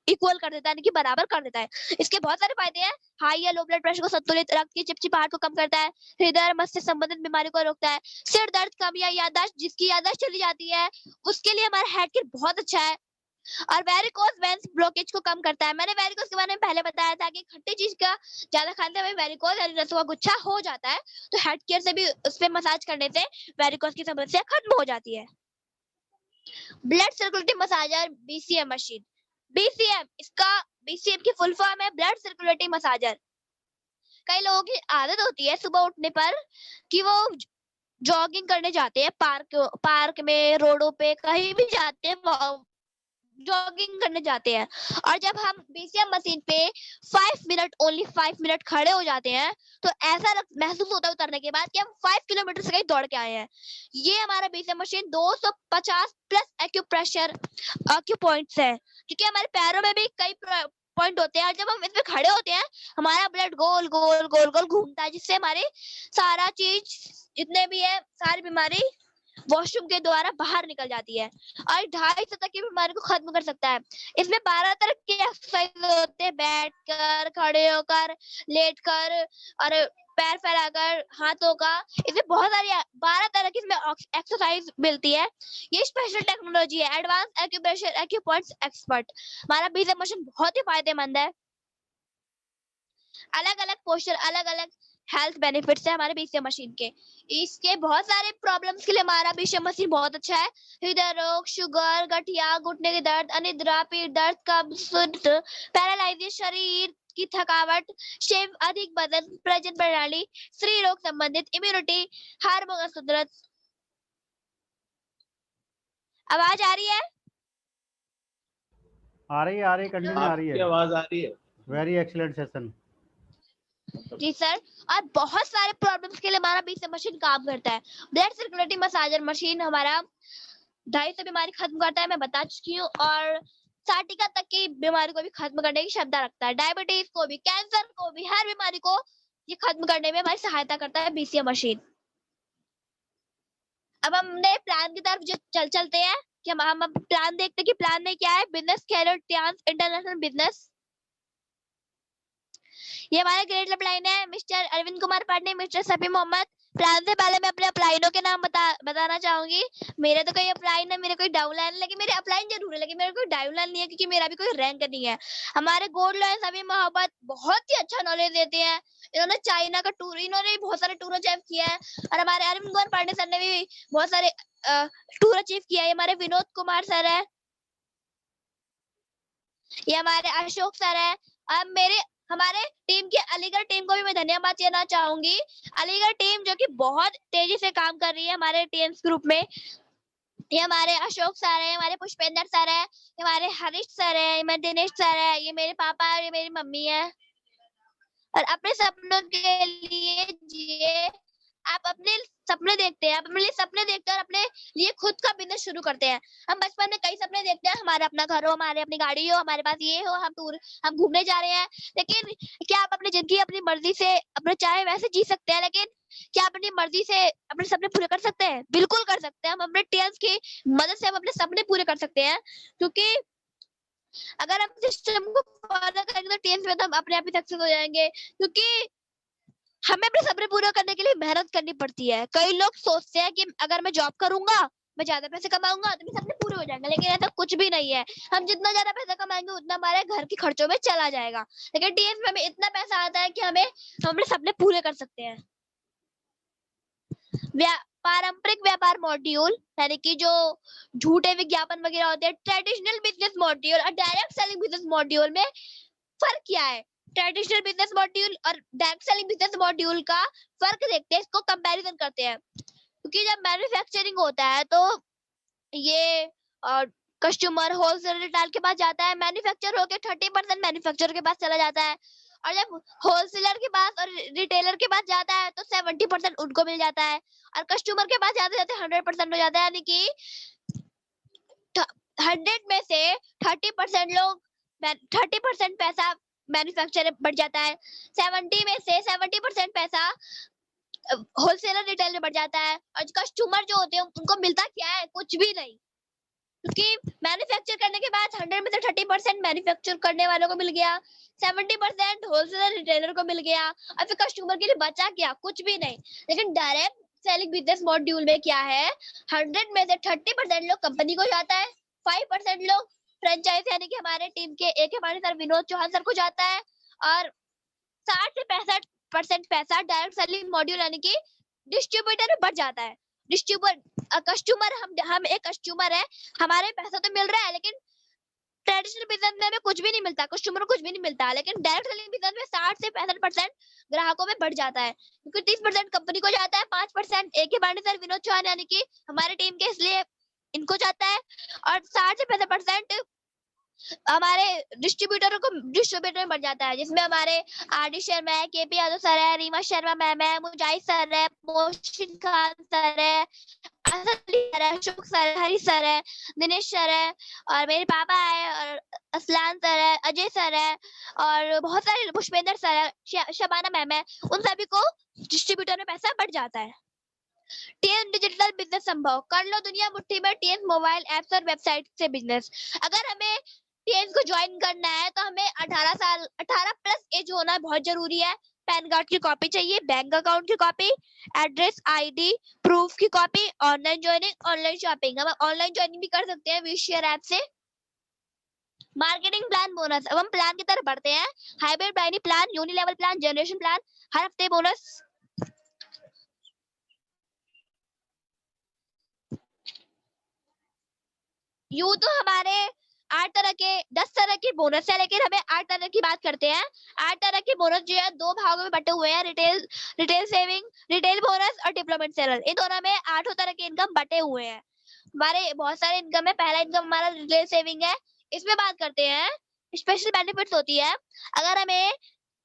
इक्वल कर देता है, यानी कि बराबर कर देता है। इसके बहुत सारे फायदे हैं। हाई या लो ब्लड प्रेशर को संतुलित, रक्त की चिपचिपाहट को कम करता है, हृदय मस्तिष्क संबंधित बीमारी को रोकता है, सिर दर्द कम या याददाश्त, जिसकी याददाश्त चली जाती है उसके लिए हमारा हेड केयर बहुत अच्छा है। और वेरिकोज वेन्स ब्लॉकेज को कम करता है। मैंने वेरिकोज के बारे में पहले बताया था कि खट्टी चीज का ज्यादा खाने से वेरिकोज यानी रसों का गुच्छा हो जाता है, तो हेड केयर से भी उस पे मसाज करने से वेरिकोज की समस्या खत्म हो जाती है। Blood circulating massager BCM machine. BCM, इसका बीसीएम की फुल फॉर्म है ब्लड सर्कुलेटिंग मसाजर। कई लोगों की आदत होती है सुबह उठने पर कि वो जॉगिंग करने जाते हैं, पार्क में, रोडों पे, कहीं भी जाते हैं, जॉगिंग करने जाते हैं, और जब हम बीसीएम मशीन पे 5 मिनट, ओनली 5 मिनट खड़े हो जाते हैं, तो ऐसा महसूस होता है उतरने के बाद कि हम 5 किलोमीटर से कहीं दौड़ के आए हैं। ये हमारा BCM machine 250 plus AQ points है, क्योंकि हमारे पैरों में भी कई पॉइंट होते हैं, और जब हम इसमें खड़े होते हैं हमारा ब्लड गोल गोल गोल गोल घूमता है, जिससे हमारे सारा चीज जितने भी है सारी बीमारी वॉशरूम के द्वारा बाहर निकल जाती है, और 250 तक की बीमारी को खत्म कर सकता है। इसमें 12 तरह के एक्सरसाइज होते हैं, बैठकर, खड़े होकर, लेटकर और पैर फैलाकर, हाथों का। इसमें बहुत सारी 12 तरह की इसमें एक्सरसाइज मिलती है। ये स्पेशल टेक्नोलॉजी है, एडवांस एक्यूप्रेशर एक्यूपॉइंट्स एक्सपर्ट। हमारा बीसीएम मशीन बहुत ही फायदेमंद है। अलग अलग पोस्चर, अलग अलग हेल्थ बेनिफिट्स है हमारे बीसीएम मशीन के। इसके बहुत सारे प्रॉब्लम्स के लिए हमारा बीसीएम मशीन बहुत अच्छा है। हृदय रोग, शुगर, गठिया, घुटने के दर्द, अनिद्रा, पीठ दर्द, कब्ज, पैरालाइसिस, शरीर की थकावट, शेव, अधिक वजन, प्रजनन प्रणाली, स्त्री रोग संबंधित, इम्यूनिटी, हार्मोन संतुलन। आवाज आ रही है? आ रही कंटिन्यू आ रही आपकी है। आवाज आ रही है। Very excellent session. जी सर। और बहुत सारे प्रॉब्लम्स के लिए हमारा बीसीएम मशीन काम करता है। ब्लड सर्कुलेटिंग मसाजर मशीन हमारा 250 बीमारी खत्म करता है, मैं बता चुकी हूँ, और साटिका तक की बीमारी को भी खत्म करने की क्षमता रखता है। डायबिटीज को भी, कैंसर को भी, हर बीमारी को ये खत्म करने में हमारी सहायता करता है बीसीएम मशीन। अब हमने प्लान की तरफ जो चलते हैं कि हम प्लान देखते हैं कि प्लान में क्या है। Business career Tiens international business, ये हमारे ग्रेड अपलाइन है, mister Arvind Kumar Pandey, mister Safi Mohammad. Plan से पहले मैं अपने अपलाइनों के नाम बताना चाहूंगी। मेरे तो कोई अपलाइन है, मेरे कोई डाउनलाइन है, लेकिन मेरे अपलाइन जरूर है, लेकिन मेरे कोई डाउनलाइन नहीं है, क्योंकि मेरा भी कोई रैंक नहीं है। हमारे गोल्ड लाइन सभी मोहब्बत बहुत ही अच्छा नॉलेज देते हैं। इन्होंने चाइना का टूर, इन्होंने भी बहुत सारे टूर अचीव किया है, और हमारे अरविंद कुमार पांडे सर ने भी बहुत सारे टूर अचीव किया है। हमारे विनोद कुमार सर है, ये हमारे अशोक सर है। अब मेरे हमारे टीम के अलीगढ़ टीम को भी मैं धन्यवाद देना चाहूंगी। अलीगढ़ टीम जो कि बहुत तेजी से काम कर रही है हमारे टीएम्स ग्रुप में। ये हमारे अशोक सर है, हमारे पुष्पेंद्र सर है, ये हमारे हरीश सर है, ये मेरे दिनेश सर है, ये मेरे पापा है और ये मेरी मम्मी है। और अपने सपनों के लिए जिए। आप अपने सपने देखते हैं, आप अपने लिए सपने देखते हैं और अपने लिए खुद का बिजनेस शुरू करते हैं। हम बचपन में कई सपने देखते हैं, हमारा अपना घर हो, हमारे अपनी गाड़ी हो, हमारे पास ये हो, हम घूमने जा रहे हैं। लेकिन क्या आप अपनी जिंदगी अपनी मर्जी से अपने चाहे वैसे जी सकते हैं? लेकिन क्या आप अपनी मर्जी से अपने सपने पूरे कर सकते हैं? बिल्कुल कर सकते हैं। हम अपने टीएल्स की मदद से हम अपने सपने पूरे कर सकते हैं, क्योंकि अगर हम सिस्टम को फॉलो करेंगे तो टीएल्स में तो हम अपने आप ही सक्सेस हो जाएंगे। क्योंकि हमें अपने सपने पूरे करने के लिए मेहनत करनी पड़ती है। कई लोग सोचते हैं कि अगर मैं जॉब करूंगा, मैं ज्यादा पैसे कमाऊंगा तो मेरे सपने पूरे हो जाएंगे, लेकिन ऐसा कुछ भी नहीं है। हम जितना ज्यादा पैसा कमाएंगे उतना हमारे घर के खर्चों में चला जाएगा। लेकिन टीएस में हमें इतना पैसा आता है कि हम अपने सपने पूरे कर सकते हैं। पारंपरिक व्यापार मॉड्यूल यानी कि जो झूठे विज्ञापन वगैरह होते हैं, ट्रेडिशनल बिजनेस मॉड्यूल और डायरेक्ट सेलिंग बिजनेस मॉड्यूल में फर्क क्या है? ट्रेडिशनल बिजनेस मॉड्यूल और डायरेक्ट सेलिंग बिजनेस मॉड्यूल का फर्क देखते हैं, इसको कंपैरिजन करते हैं। क्योंकि जब मैन्युफैक्चरिंग होता है तो ये कस्टमर होलसेल रिटेल के पास जाता है, मैन्युफैक्चर होके 30% मैन्युफैक्चरर के पास चला जाता है, और जब होलसेलर के पास और रिटेलर के पास जाता है तो 70% उनको मिल जाता है, और कस्टमर के पास जाते जाते 100% हो जाता है। यानी कि 100 में से 30% लोग 30% पैसा मैन्युफैक्चर बढ़ जाता है, 70 में से 70% पैसा होलसेलर रिटेल में बढ़ जाता है, और कस्टमर जो होते हैं उनको मिलता क्या है? कुछ भी नहीं। क्योंकि मैन्युफैक्चर करने के बाद 100 में से 30% मैन्युफैक्चर करने वालों को मिल गया, 70% होलसेलर रिटेलर को मिल गया, और फिर कस्टमर के लिए बचा क्या? कुछ भी नहीं। लेकिन डायरेक्ट सेलिंग बिजनेस मॉड्यूल में क्या है? 100 में से 30% लोग कंपनी को जाता है, 5% लोग फ्रेंचाइज यानी कि हमारे टीम के एक हमारे सर विनोद चौहान सर को जाता है, और 60 से 65% पैसा डायरेक्ट सेलिंग मॉड्यूल यानी कि डिस्ट्रीब्यूटर में बढ़ जाता है। कस्टमर हम एक कस्टमर है, हमारे पैसा तो मिल रहा है, लेकिन ट्रेडिशनल बिजनेस में हमें कुछ भी नहीं मिलता, कस्टमर को कुछ भी नहीं मिलता। लेकिन डायरेक्ट सेलिंग बिजनेस में 60 से 65% ग्राहकों में बढ़ जाता है, क्योंकि 30% कंपनी को जाता है, 5% एक ही बार सर विनोद चौहान यानी कि हमारे टीम के, इसलिए इनको जाता है, और 60 से 65% हमारे डिस्ट्रीब्यूटर में बढ़ जाता है, जिसमें हमारे आरडी शर्मा है, केपी यादव सर है, रीमा शर्मा मैम है, मुजाहिद सर है, मोहसिन खान सर है, सर है, अशोक सर है, हरी सर है, दिनेश सर है, और मेरे पापा है, और असलान सर है, अजय सर है, और बहुत सारे पुष्पेंद्र सर है, शबाना मैम है। उन सभी को डिस्ट्रीब्यूटर में पैसा बढ़ जाता है। टीएन डिजिटल बिजनेस संभव कर लो दुनिया मुट्ठी में, टीएन मोबाइल एप्स और वेबसाइट से बिजनेस। अगर हमें टीएन को ज्वाइन करना है तो हमें 18 प्लस एज होना बहुत जरूरी है। पैन कार्ड की कॉपी चाहिए, बैंक अकाउंट की कॉपी, एड्रेस, आईडी प्रूफ की copy, online joining, online shopping. हम ऑनलाइन ज्वाइनिंग भी कर सकते हैं विशेयर ऐप से। मार्केटिंग प्लान बोनस, अब हम प्लान की तरफ बढ़ते हैं। Hybrid binary plan, unilevel plan, generation plan, हर हफ्ते बोनस। यूं तो हमारे 10 तरह के बोनस है, लेकिन हमें 8 तरह की बात करते हैं। 8 तरह के बोनस जो है 2 भागों में बटे हुए हैं, रिटेल सेविंग, रिटेल बोनस और डिप्लोमेंट सेलर। इन दोनों में 8 तरह के इनकम बटे हुए हैं। हमारे बहुत सारे इनकम है। पहला इनकम हमारा रिटेल सेविंग है, इसमें बात करते हैं स्पेशल बेनिफिट्स होती है। अगर हमें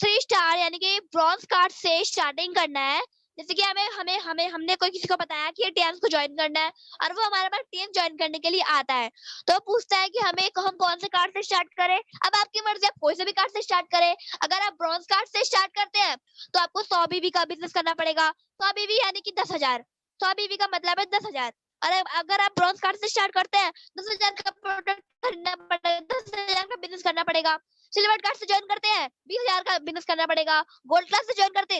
3 स्टार यानी कि ब्रॉन्ज कार्ड से स्टार्टिंग करना है, जैसे कि हमने कोई किसी को बताया कि ये टीएम्स को ज्वाइन करना है, और वो हमारे पास टीएम ज्वाइन करने के लिए आता है, तो पूछता है कि हम कौन से कार्ड से स्टार्ट करें। अब आपकी मर्जी, आप कोई से भी कार्ड से स्टार्ट करें। अगर आप ब्रॉन्ज कार्ड से स्टार्ट करते हैं तो आपको 100 बीबी का बिजनेस करना पड़ेगा। 100 बीबी यानी कि 10,000। 100 बीबी का मतलब है 10,000। और अगर आप ब्रॉन्ज कार्ड से स्टार्ट करते हैं 10,000 का प्रोडक्ट खरीदना पड़ेगा, 10,000 का बिजनेस करना पड़ेगा। सिल्वर कार्ड से ज्वाइन करते हैं 20,000 का बिजनेस करना पड़ेगा। गोल्ड कार्ड से ज्वाइन करते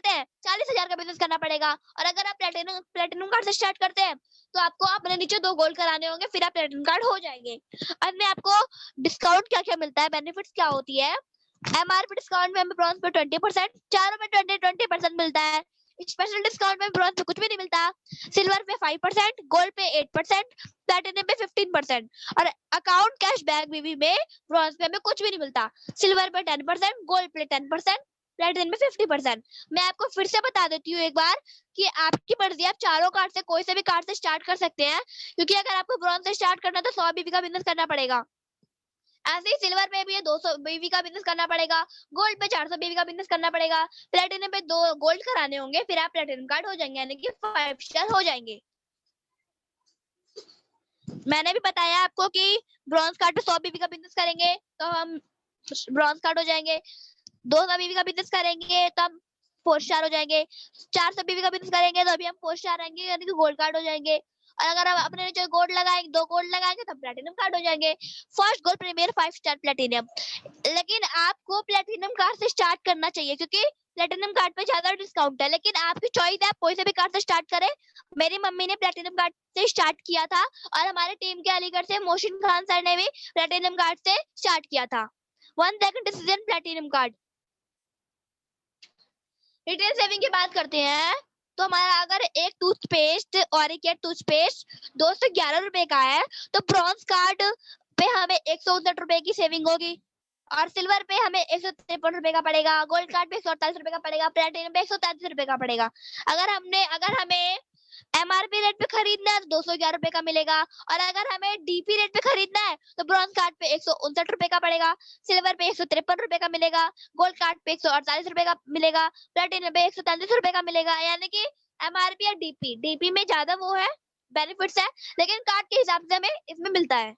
हैं 40,000 का बिजनेस करना पड़ेगा। और अगर आप प्लेटिनम कार्ड से स्टार्ट करते हैं तो आपको अपने नीचे 2 गोल्ड कराने होंगे, फिर आप प्लेटिनम कार्ड हो जाएंगे। अब में आपको डिस्काउंट क्या क्या मिलता है, बेनिफिट्स क्या होती है। एमआरपी डिस्काउंट में हमें ब्रॉन्ज पे 20%, चारों में 20% मिलता है। स्पेशल डिस्काउंट में ब्रॉन्ज पे कुछ भी नहीं मिलता। सिल्वर पे 5%, गोल्ड पे 8%, प्लैटिनम पे 15% और अकाउंट कैश बैक बीवी में ब्रॉन्ज पे हमें कुछ भी नहीं मिलता। सिल्वर पे 10%, गोल्ड पे 10%, प्लैटिनम पे 50%। मैं आपको फिर से बता देती हूँ एक बार कि आपकी मर्जी, आप चारों कार्ड से कोई से भी कार्ड से स्टार्ट कर सकते हैं, क्योंकि अगर आपको ब्रॉन्ज से स्टार्ट करना है तो 100 बीवी का बिजनेस करना पड़ेगा। ऐसे ही सिल्वर पे भी 200 बीवी का बिजनेस करना पड़ेगा, गोल्ड पे 400 बीवी का बिजनेस करना पड़ेगा, प्लेटिनम पे 2 गोल्ड कराने होंगे, फिर आप प्लेटिनम कार्ड हो जाएंगे, यानी कि 5 स्टार हो जाएंगे। मैंने भी बताया आपको कि ब्रॉन्ज कार्ड पे 100 बीवी का बिजनेस करेंगे तो हम ब्रॉन्ज कार्ड हो जाएंगे, 200 बीवी का बिजनेस करेंगे तो हम 4 स्टार हो जाएंगे, 400 बीवी का बिजनेस करेंगे तो अभी हम 4 स्टार आएंगे, यानी कि गोल्ड कार्ड हो जाएंगे। और अगर हम अपने नीचे गोल्ड लगाएंगे, 2 गोल्ड लगाएंगे तो प्लेटिनम कार्ड हो जाएंगे। First gold premier 5 star platinum. लेकिन आपको प्लेटिनम कार्ड से स्टार्ट करना चाहिए, क्योंकि प्लेटिनम कार्ड पे ज्यादा डिस्काउंट है, लेकिन आपकी चॉइस है, आप कोई से भी कार्ड से स्टार्ट करें। मेरी मम्मी ने प्लेटिनम कार्ड से स्टार्ट किया था और हमारे टीम के अलीगढ़ से मोहसिन खान सर ने भी प्लेटिनम कार्ड से स्टार्ट किया था। 1 second decision platinum card. Retail saving की बात करते हैं तो हमारा अगर एक टूथपेस्ट और एक टूथपेस्ट 211 रुपए का है तो ब्रॉन्ज कार्ड पे हमें 159 रुपए की सेविंग होगी और सिल्वर पे हमें 153 रुपए का पड़ेगा, गोल्ड कार्ड पे 148 रुपए का पड़ेगा, प्लेटिनम पे 133 रुपए का पड़ेगा। अगर हमें एमआरपी रेट पे खरीदना है तो 211 रुपए का मिलेगा और अगर हमें डीपी रेट पे खरीदना है तो ब्रॉन्ज कार्ड पे 159 रुपए का पड़ेगा, सिल्वर पे 153 रुपए का मिलेगा, गोल्ड कार्ड पे 148 रुपए का मिलेगा, प्लेटिनम पे 133 रुपए का मिलेगा। यानी कि एमआरपी या डीपी में ज्यादा वो है, बेनिफिट्स है, लेकिन कार्ड के हिसाब से हमें इसमें मिलता है।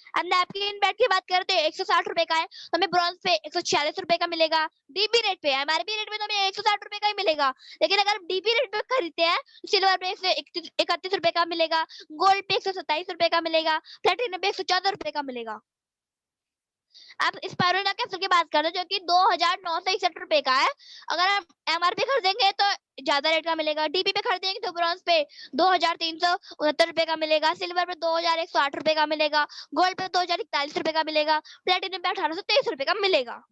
अब नैपकिन बैट की बात करते हैं, 160 रुपए का है तो हमें ब्रॉन्ज पे 146 रुपए का मिलेगा, डीपी रेट पे, एमआरपी रेट पे तो हमें 160 रुपए का ही मिलेगा, लेकिन अगर डीपी रेट पे खरीदते हैं सिल्वर पे 131 रुपए का मिलेगा, गोल्ड पे 127 रुपए का मिलेगा, प्लेटिनम पे 114 रुपए का मिलेगा। अब स्पाइरुलिना कैप्सूल की बात करते हैं जो कि 2961 रुपए का है। अगर हम एमआरपी खरीदेंगे तो ज्यादा रेट का मिलेगा, डीपी पे खरीदेंगे तो ब्रॉन्ज पे 2369 रुपए का मिलेगा, सिल्वर पे 2108 रुपए का मिलेगा, गोल्ड पे 2041 रुपए का मिलेगा, प्लेटिनम पे 1823 रुपए का मिलेगा।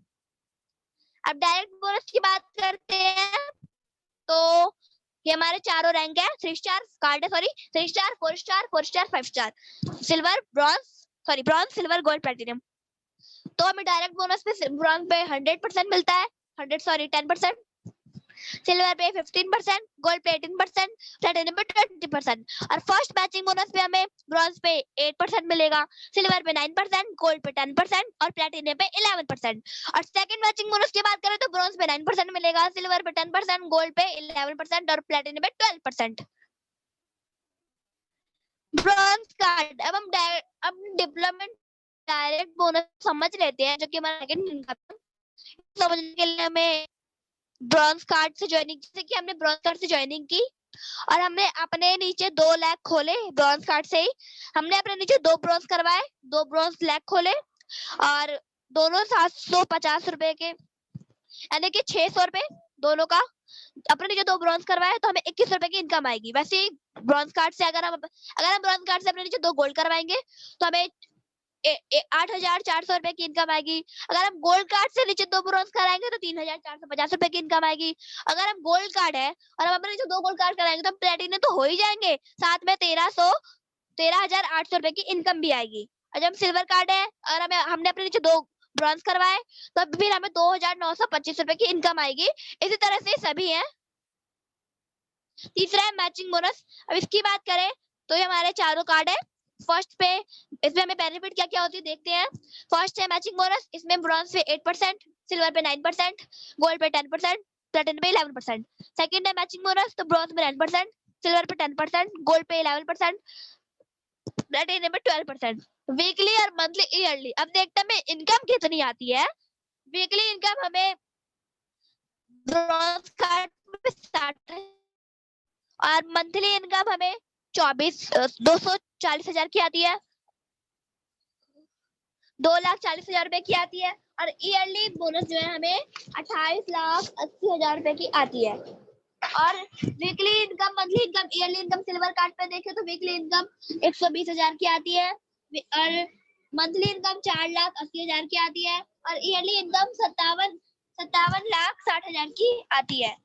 अब डायरेक्ट बोनस की बात करते हैं तो ये हमारे चारों रैंक है, 3 स्टार कार्ड है, sorry 3 star, 4 star, 4 star, 5 star, silver, bronze, silver, gold, platinum. तो हमें डायरेक्ट बोनस पे ब्रॉन्ज पे 100% मिलता है, 10%, सिल्वर पे 15%, गोल्ड पे 18%, प्लेटिनम पे 20%। और फर्स्ट मैचिंग बोनस पे हमें ब्रॉन्ज पे 8% मिलेगा, सिल्वर पे 9%, गोल्ड पे 10% और प्लेटिनम पे 11%। और सेकंड मैचिंग बोनस की बात करें तो ब्रॉन्ज पे 9% मिलेगा, सिल्वर पे 10%, गोल्ड पे 11% और प्लेटिनम पे 12%। Bronze card. अब हम डेवलपमेंट डायरेक्ट बोनस समझ लेते हैं, जो कि हमारा सेकंड इनकम। समझने के लिए हमें ब्रॉन्ज कार्ड से ज्वाइनिंग, जैसे कि हमने ब्रॉन्ज कार्ड से ज्वाइनिंग की और हमने अपने नीचे 2 लाख खोले ब्रॉन्ज कार्ड से ही, हमने अपने नीचे 2 ब्रॉन्ज करवाए, 2 ब्रॉन्ज लाख खोले और दोनों 750 रुपए के, यानी कि 600 रुपए दोनों का। अपने नीचे 2 ब्रॉन्ज करवाए तो हमें 21 रुपए की इनकम आएगी। वैसे ही ब्रॉन्ज कार्ड से अगर हम ब्रॉन्ज कार्ड से अपने नीचे 2 गोल्ड करवाएंगे तो हमें 8,400 रुपए की इनकम आएगी। अगर हम गोल्ड कार्ड से नीचे 2 ब्रॉन्ज कराएंगे तो 3,450 रुपए की इनकम आएगी। अगर हम गोल्ड कार्ड है और हम अपने नीचे 2 गोल्ड कार्ड कराएंगे तो हम प्लेटिनम तो हो ही जाएंगे, साथ में 13,800 रुपए की इनकम भी आएगी। और जब सिल्वर कार्ड है और हमने अपने नीचे 2 ब्रॉन्ज करवाए तो फिर हमें 2,925 रुपए की इनकम आएगी। इसी तरह से सभी हैं। तीसरा है मैचिंग बोनस। अब इसकी बात करें तो ये हमारे चारों कार्ड है। फर्स्ट पे इसमें हमें बेनिफिट क्या क्या होती है देखते हैं। फर्स्ट है मैचिंग बोनस, इसमें ब्रॉन्ज पे 8%, सिल्वर पे 9%, गोल्ड पे 10%, प्लेटिनम पे 11%। सेकंड है मैचिंग बोनस, तो ब्रॉन्ज पे 9%, सिल्वर पे 10%, गोल्ड पे 11%, प्लेटिनम पे 12%। वीकली और मंथली, ईयरली। अब देखते हैं इनकम कितनी आती है। वीकली इनकम हमें ब्रॉन्ज कार्ड पे 60 है और मंथली इनकम हमें 240,000 की आती है, 2,40,000 रुपए की आती है। और ईयरली बोनस जो है हमें 28,80,000 रुपए की आती है। और weekly income, monthly income, yearly income silver card पे देखें तो वीकली इनकम 120,000 की आती है और मंथली इनकम 4,80,000 की आती है और ईयरली इनकम 57,60,000 की आती है।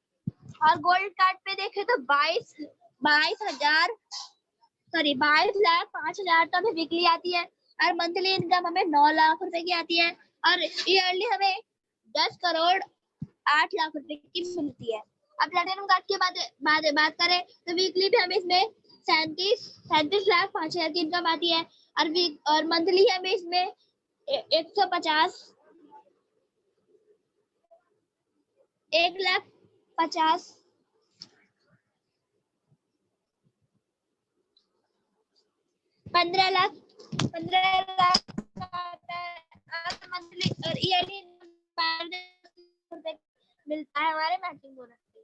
और गोल्ड कार्ड पे देखे तो 22,05,000 तो हमें वीकली आती है और मंथली इनकम हमें 9 लाख रुपए की आती है और ईयरली हमें 10 करोड़ 8 लाख रुपए की मिलती है। अब प्लैटिनम कार्ड की बात करें तो वीकली भी हमें इसमें 37 लाख 5,000 की इनकम आती है और मंथली हमें इसमें 1,50,000 15 लाख मंथली और ईयरली मिलता है हमारे मैचिंग बोनस से।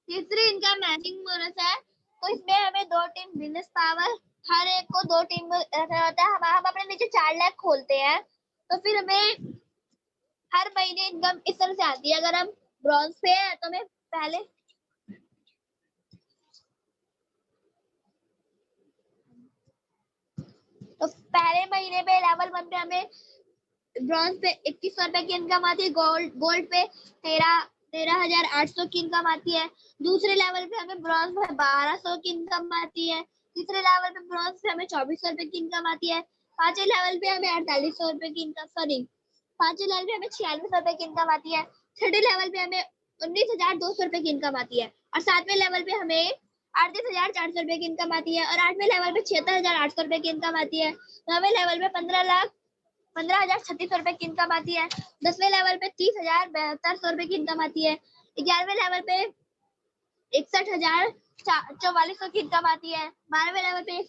तीसरी इनका मैचिंग बोनस है, तो इसमें हमें 2 टीम बिजनेस पावर, हर एक को 2 टीम में रखना होता है। हम अपने नीचे 4 लाख खोलते हैं तो फिर हमें हर महीने इनकम इस तरह से आती है। अगर हम ब्रॉन्ज पे है तो हमें पहले महीने पे लेवल 1 पे हमें ब्रॉन्ज पे 2100 रुपए की इनकम आती है, गोल्ड पे 13,800 की इनकम आती है। दूसरे लेवल पे हमें ब्रॉन्ज पे 1200 की इनकम आती है। तीसरे लेवल पे ब्रॉन्ज पे हमें 2400 रुपए की इनकम आती है। पांचवें लेवल पे हमें 4800 रुपए की इनकम पांचवें लेवल पे हमें 4600 रुपए की इनकम आती है। छठे लेवल पे हमें 19,200 रुपए की इनकम आती है और 7वें लेवल पे हमें 38,400 रुपए की इनकम आती है और 8वें लेवल पे 76,800 रुपए की इनकम आती है। 9वें लेवल पे 15,36,000 रुपए की इनकम आती है। 10वें लेवल पे 30,72 रुपए की इनकम आती है। 11वें लेवल पे 61,44 की इनकम आती है। 12वें लेवल पे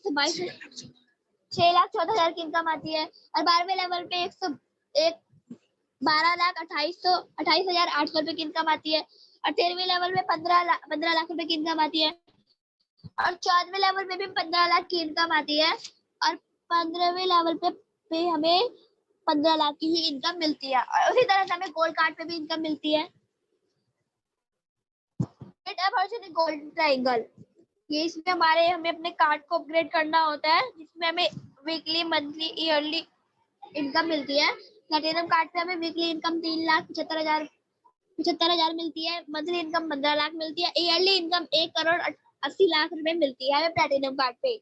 6,14,000 की इनकम आती है और 12वें लेवल पे 12,28,800 रुपए की इनकम आती है और 13वें लेवल में 15 लाख रुपए की इनकम आती है और 14वें लेवल में भी 15 लाख की इनकम आती है और 15वें लेवल पे हमें 15 लाख की ही इनकम मिलती है और उसी तरह से हमें गोल्ड कार्ड पे भी इनकम मिलती है। गोल्ड ट्रायंगल, ये इसमें हमें अपने कार्ड को अपग्रेड करना होता है, जिसमें हमें वीकली, मंथली, ईयरली इनकम मिलती है। प्लैटिनम कार्ड पे हमें वीकली इनकम 3,75,000 मिलती है, मंथली इनकम 15 लाख मिलती है, ईयरली इनकम 1 करोड़ 80 लाख रुपए मिलती है हमें प्लैटिनम कार्ड पे।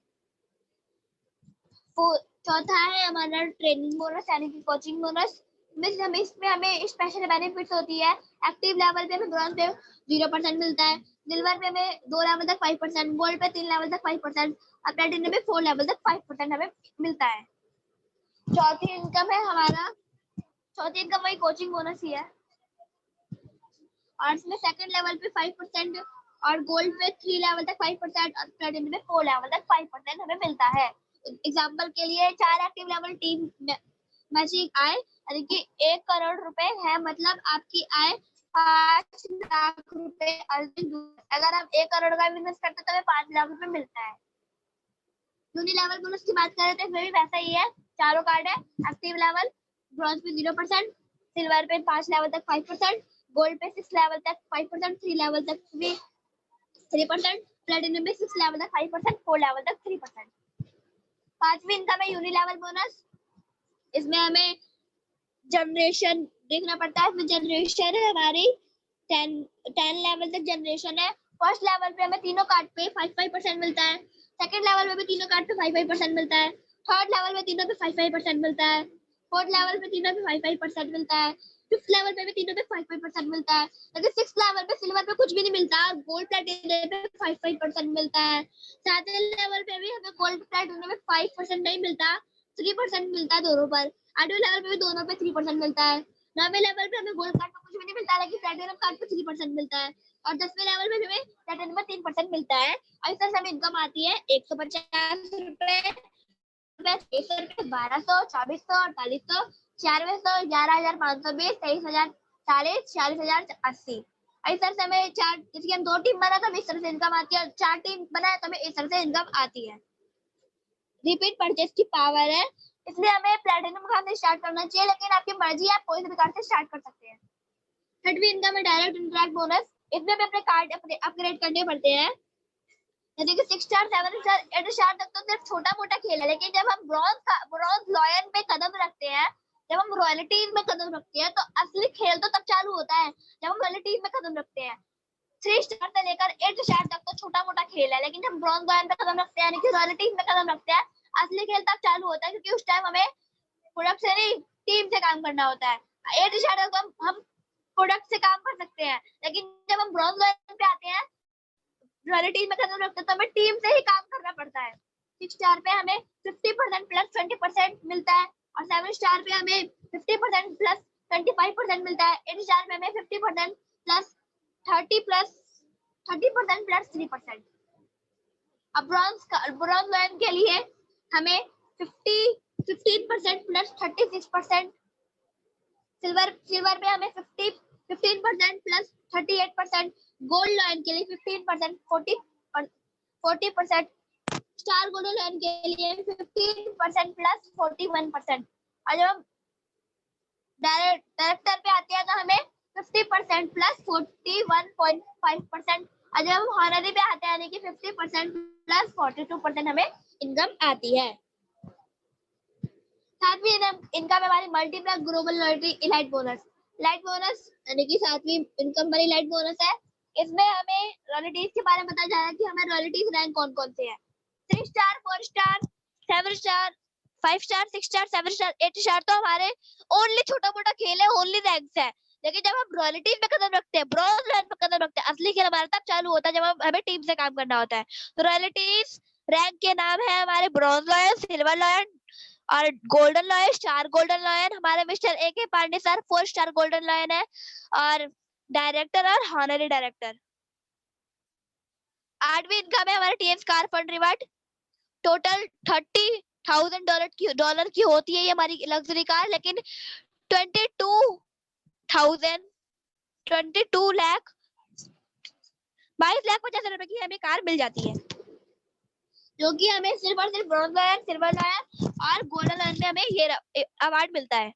चौथा है हमारा ट्रेनिंग बोनस यानी कि कोचिंग बोनस। इसमें हमें स्पेशल बेनिफिट्स होती है। एक्टिव लेवल पे हमें ब्रॉन्ज पे 0% मिलता है, सिल्वर पे हमें 2 लेवल तक 5%, गोल्ड पे 3 लेवल तक 5% और प्लैटिनम पे 4 लेवल तक 5% हमें मिलता है। चौथी इनकम वही कोचिंग बोनस ही है और इसमें सेकंड लेवल पे 5% और गोल्ड पे 3 लेवल तक 5% और प्लैटिनम पे 4 लेवल तक 5% हमें मिलता है। एग्जाम्पल के लिए 4 एक्टिव लेवल टीम मैचिंग आय यानी कि 1 करोड़ रुपए है, मतलब आपकी आय 5 लाख रुपए। अगर हम 1 करोड़ का इन्वेस्ट करते तो हमें 5 लाख रुपए मिलता है। यूनि लेवल बोनस की बात करें तो इसमें भी वैसा ही है, चारों कार्ड है। एक्टिव लेवल ब्रॉन्ज पे 0%, सिल्वर पे 5 लेवल तक 5%, गोल्ड पे 6 लेवल तक 5%, 3 लेवल तक 3%, प्लैटिनम पे 6 लेवल तक 5%, 4 लेवल तक 3%। पांचवी इनकम है यूनि लेवल बोनस। इसमें हमें जनरेशन देखना पड़ता है। इसमें जनरेशन है हमारी 10 लेवल तक जनरेशन है। फर्स्ट लेवल पे हमें तीनों कार्ड पे 5% मिलता है, सेकंड लेवल में भी तीनों कार्ड पे 5% मिलता है, थर्ड लेवल में तीनों पे 5% मिलता है, फोर्थ लेवल पे तीनों पे 5% मिलता है, फिफ्थ लेवल पे भी तीनों पे 5% मिलता है। लेकिन सिक्स लेवल पे सिल्वर पे कुछ भी नहीं मिलता, गोल्ड प्लैटिनम पे 5% मिलता है। सातवें लेवल पे भी हमें गोल्ड प्लैटिनम में 5% नहीं मिलता, 3% मिलता है दोनों पर। आठवें लेवल पे भी दोनों पे 3% मिलता है। 9वें लेवल पे हमें गोल्ड कार्ड पे कुछ भी नहीं मिलता, लेकिन प्लैटिनम कार्ड पे 3% मिलता है और 10वें लेवल पे हमें प्लैटिनम में 3% मिलता है। और इस तरह से हमें इनकम आती है 150 रुपए, 600 रुपए, 1200, 2400, 4800, 9600, 11,520, 23,040, 46,080। इस तरह से हमें जैसे कि हम 2 टीम बना तो हमें इस तरह से इनकम आती है, 4 टीम बना तो हमें इस तरह से इनकम आती है। रिपीट परचेस की पावर है, इसलिए हमें प्लैटिनम कार्ड से स्टार्ट करना चाहिए, लेकिन आपकी मर्जी है, आप कोई भी कार्ड से स्टार्ट कर सकते हैं। छठवीं इनकम है डायरेक्ट इंटरैक्ट बोनस। इसमें हमें अपने कार्ड अपग्रेड करने पड़ते हैं, जैसे कि 6 स्टार, 7 स्टार, 8 स्टार तक तो सिर्फ छोटा मोटा खेल है, लेकिन जब हम ब्रॉन्ज लॉयन पे कदम रखते हैं, जब हम रॉयल्टी में कदम रखते हैं तो असली खेल तो तब चालू होता है जब हम रॉयल्टी में कदम रखते हैं। 3 स्टार से लेकर 8 स्टार तक तो छोटा मोटा खेल है, लेकिन जब ब्रॉन्ज लॉयन पे कदम रखते हैं यानी कि रॉयल्टीज में कदम रखते हैं, असली खेल तब चालू होता है, क्योंकि उस टाइम हमें प्रोडक्ट से नहीं टीम से काम करना होता है। 8 स्टार तक हम प्रोडक्ट से काम कर सकते हैं, लेकिन जब हम ब्रॉन्ज लॉयन पे आते हैं, रॉयल्टीज में कदम रखते हैं, तो हमें टीम से ही काम करना पड़ता है। 6 स्टार पे हमें 50% प्लस 20% मिलता है, और 7 स्टार पे हमें 50% प्लस 25% मिलता है। 8 स्टार पे हमें 50% प्लस 30% प्लस 3%। अब ब्रॉन्ज लॉयन के लिए हमें 15% प्लस 36%, सिल्वर पे हमें 15% प्लस 38%, गोल्ड लॉयन के लिए 15% 40%, स्टार गोल्ड लॉयन के लिए 15% प्लस 41%। और जब हम डायरेक्टर पे आते हैं तो हमें 50% प्लस 41.5%, और जब हम हॉनरी पे आते हैं यानी कि 50% प्लस 42% हमें इनकम आती है। सातवीं इनकम हमारी multiplies global loyalty elite bonus. Elite bonus यानी कि सातवीं इनकम वाली इलाइट बोनस है। इसमें हमें रॉयल्टीज के बारे में बताया जा रहा है कि हमें रॉयल्टीज रैंक कौन कौन से हैं। 3 star, 4 star, 7 star, 5 star, 6 star, 7 star, 8 star तो हमारे ओनली छोटा मोटा खेल है, ओनली रैंक्स है। लेकिन जब हम रॉयल्टीज में कदम रखते हैं, ब्रॉन्ज लॉयन पे कदम रखते हैं, असली खेल हमारा तब चालू होता है जब हमें टीम से काम करना होता है। तो रॉयल्टीज रैंक के नाम है हमारे ब्रॉन्ज लॉयन, सिल्वर लॉयन और golden lion, star golden lion. हमारे mister AK Pandey sir 4 star golden lion है, और डायरेक्टर और हॉनरी डायरेक्टर। 8वीं इनकम है हमारे TS car fund reward. Total $30,000 की होती है ये हमारी लग्जरी कार, लेकिन 22 लाख 22,50,000 रुपए की हमें कार मिल जाती है, जो कि हमें सिर्फ और सिर्फ ब्रॉन्ज लॉयन, सिल्वर लॉयन और गोल्डन लॉयन में हमें ये अवार्ड मिलता है,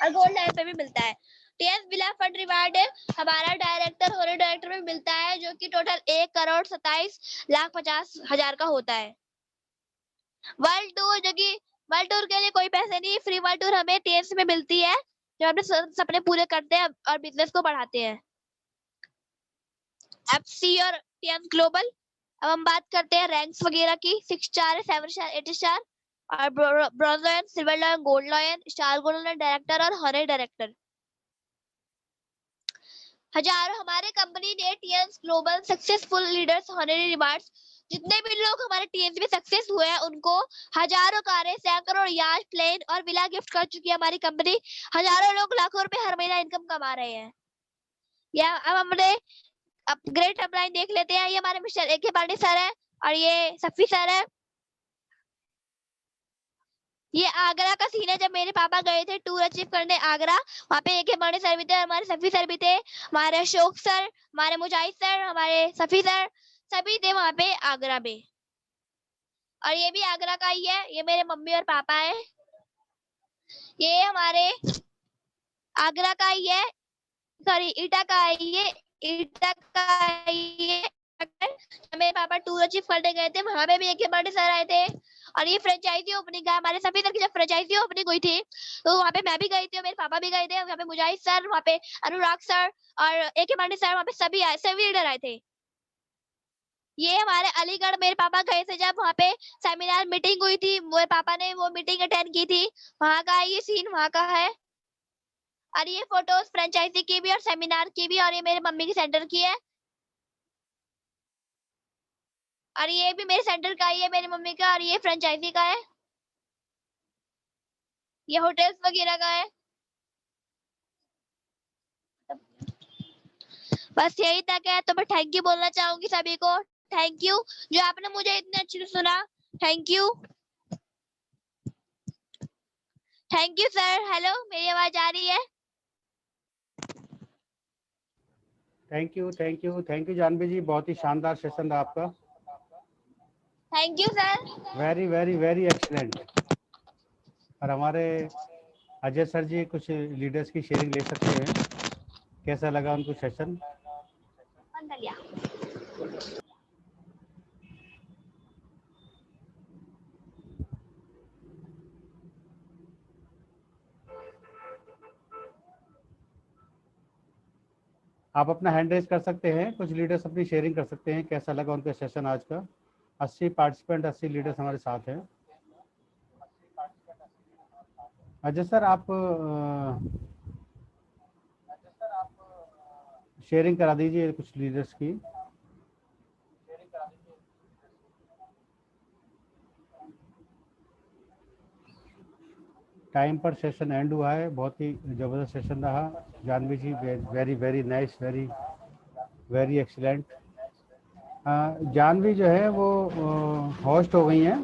और गोल्ड लॉयन पे भी मिलता है। TS विला फंड रिवार्ड हमारा डायरेक्टर और डायरेक्टर में मिलता है, जो कि टोटल 1,27,50,000 का होता है। वर्ल्ड टूर, जो कि वर्ल्ड टूर के लिए कोई पैसे नहीं, फ्री वर्ल्ड टूर हमें TS में मिलती है, जो अपने सपने पूरे करते हैं और बिजनेस को बढ़ाते हैं। FC और TS ग्लोबल। अब हम बात करते हैं रैंक्स वगैरह की। 6 स्टार, 7 स्टार, 8 स्टार, और bronze lion, silver lion, gold lion, star gold lion, director और हॉनरी डायरेक्टर। हजारों हमारे कंपनी ने TS global successful leaders honorary rewards, जितने भी लोग हमारे TS में सक्सेस हुए हैं उनको हजारों कारें, सैकड़ों याच, प्लेन और विला गिफ्ट कर चुकी है हमारी कंपनी। हजारों लोग लाखों रुपए हर महीना इनकम कमा रहे हैं। या अब हमने ग्रेट अपलाइन देख लेते हैं। ये हमारे मिस्टर AK पांडे सर है, और ये सफी सर है। ये आगरा का सीन है, जब मेरे पापा गए थे टूर अचीव करने आगरा, वहाँ पे AK पांडे सर भी थे, हमारे सफी सर भी थे, हमारे अशोक सर, हमारे मुजाहिद सर, हमारे सफी सर, सभी थे वहाँ पे आगरा में। और ये भी आगरा का ही है, ये मेरे मम्मी और पापा है। ये हमारे आगरा का ही है, सॉरी ईटा का है, ये ईटा का ही है। मेरे पापा टूर अचीव करने गए थे, वहां पे भी AK पांडे सर आए थे, और ये फ्रेंचाइजी ओपनिंग है हमारे सभी तरह की। जब फ्रेंचाइजी ओपनिंग हुई थी तो वहाँ पे मैं भी गई थी, मेरे पापा भी गए थे, वहाँ पे मुजाहिद सर, वहाँ पे अनुराग सर और AK पांडे सर, वहाँ पे सभी आए, सभी लीडर आए थे। ये हमारे अलीगढ़ मेरे पापा गए थे, जब वहाँ पे सेमिनार मीटिंग हुई थी, मेरे पापा ने वो मीटिंग अटेंड की थी, वहाँ का ये सीन वहाँ का है। और ये फोटोज फ्रेंचाइजी की भी और सेमिनार की भी, और ये मेरे मम्मी की सेंटर की है, और ये भी मेरे सेंटर का ही है मेरी मम्मी का, और ये फ्रेंचाइजी का है, ये होटल्स वगैरह का है। बस यही तक है, तो मैं थैंक यू बोलना चाहूंगी सभी को। थैंक यू जो आपने मुझे इतने अच्छे से सुना। Thank you, thank you sir. Hello, मेरी आवाज आ रही है? थैंक यू जानवी जी, बहुत ही शानदार सेशन था आपका। Thank you sir. Very very very excellent. और हमारे अजय सर जी कुछ लीडर्स की शेयरिंग ले सकते हैं, कैसा लगा उनको सेशन? आप अपना हैंड रेज कर सकते हैं, कुछ लीडर्स अपनी शेयरिंग कर सकते हैं, कैसा लगा उनका सेशन आज का। 80 पार्टिसिपेंट, 80 लीडर्स हमारे साथ हैं। अजय सर आप शेयरिंग करा दीजिए कुछ लीडर्स की। टाइम पर सेशन एंड हुआ है, बहुत ही ज़बरदस्त सेशन रहा। Janvi ji very very nice, very very excellent. Janvi जो है वो होस्ट हो गई हैं,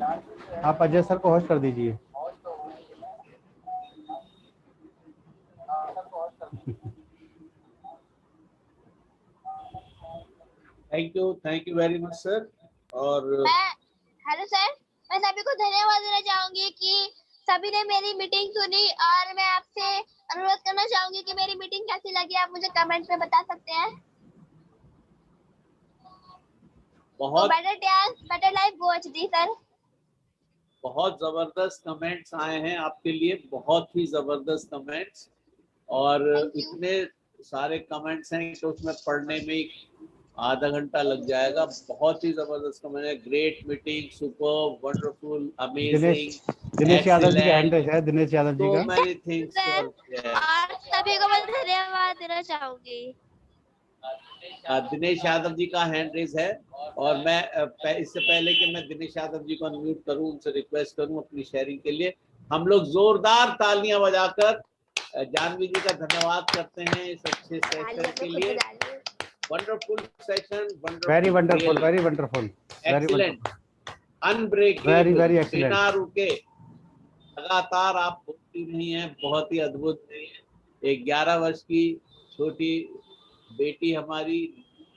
आप अजय सर को होस्ट कर दीजिए। Thank you very much sir. और हेलो सर, मैं सभी को धन्यवाद देना चाहूंगी कि सभी ने मेरी मीटिंग सुनी, और मैं आपसे अनुरोध करना चाहूंगी कि मेरी मीटिंग कैसी लगी आप मुझे कमेंट में बता सकते हैं। बहुत बेटर डांस बेटर लाइफ गो एचडी सर। बहुत जबरदस्त कमेंट्स आए हैं आपके लिए, बहुत ही जबरदस्त कमेंट्स, और इतने सारे कमेंट्स हैं कि उसमें पढ़ने में ही आधा घंटा लग जाएगा। बहुत ही जबरदस्त कमेंट है। Great meeting, super, wonderful, amazing, Dinesh Yadav ji का हैंड है, दिनेश यादव जी so का। many things और सभी को मैं धन्यवाद देना चाहूंगी। दिनेश यादव जी का हैंड रेज है, और मैं इससे पहले कि मैं दिनेश यादव जी को अनम्यूट करूं, उनसे रिक्वेस्ट करूं अपनी शेयरिंग के लिए, हम लोग जोरदार तालियां बजाकर जानवी जी का धन्यवाद करते हैं इस अच्छे सेशन के लिए। Wonderful session, very wonderful, very wonderful, excellent, unbreakable, very very excellent, बिना रुके लगातार आप बोलती रही हैं, बहुत ही अद्भुत। एक 11 वर्ष की छोटी बेटी हमारी,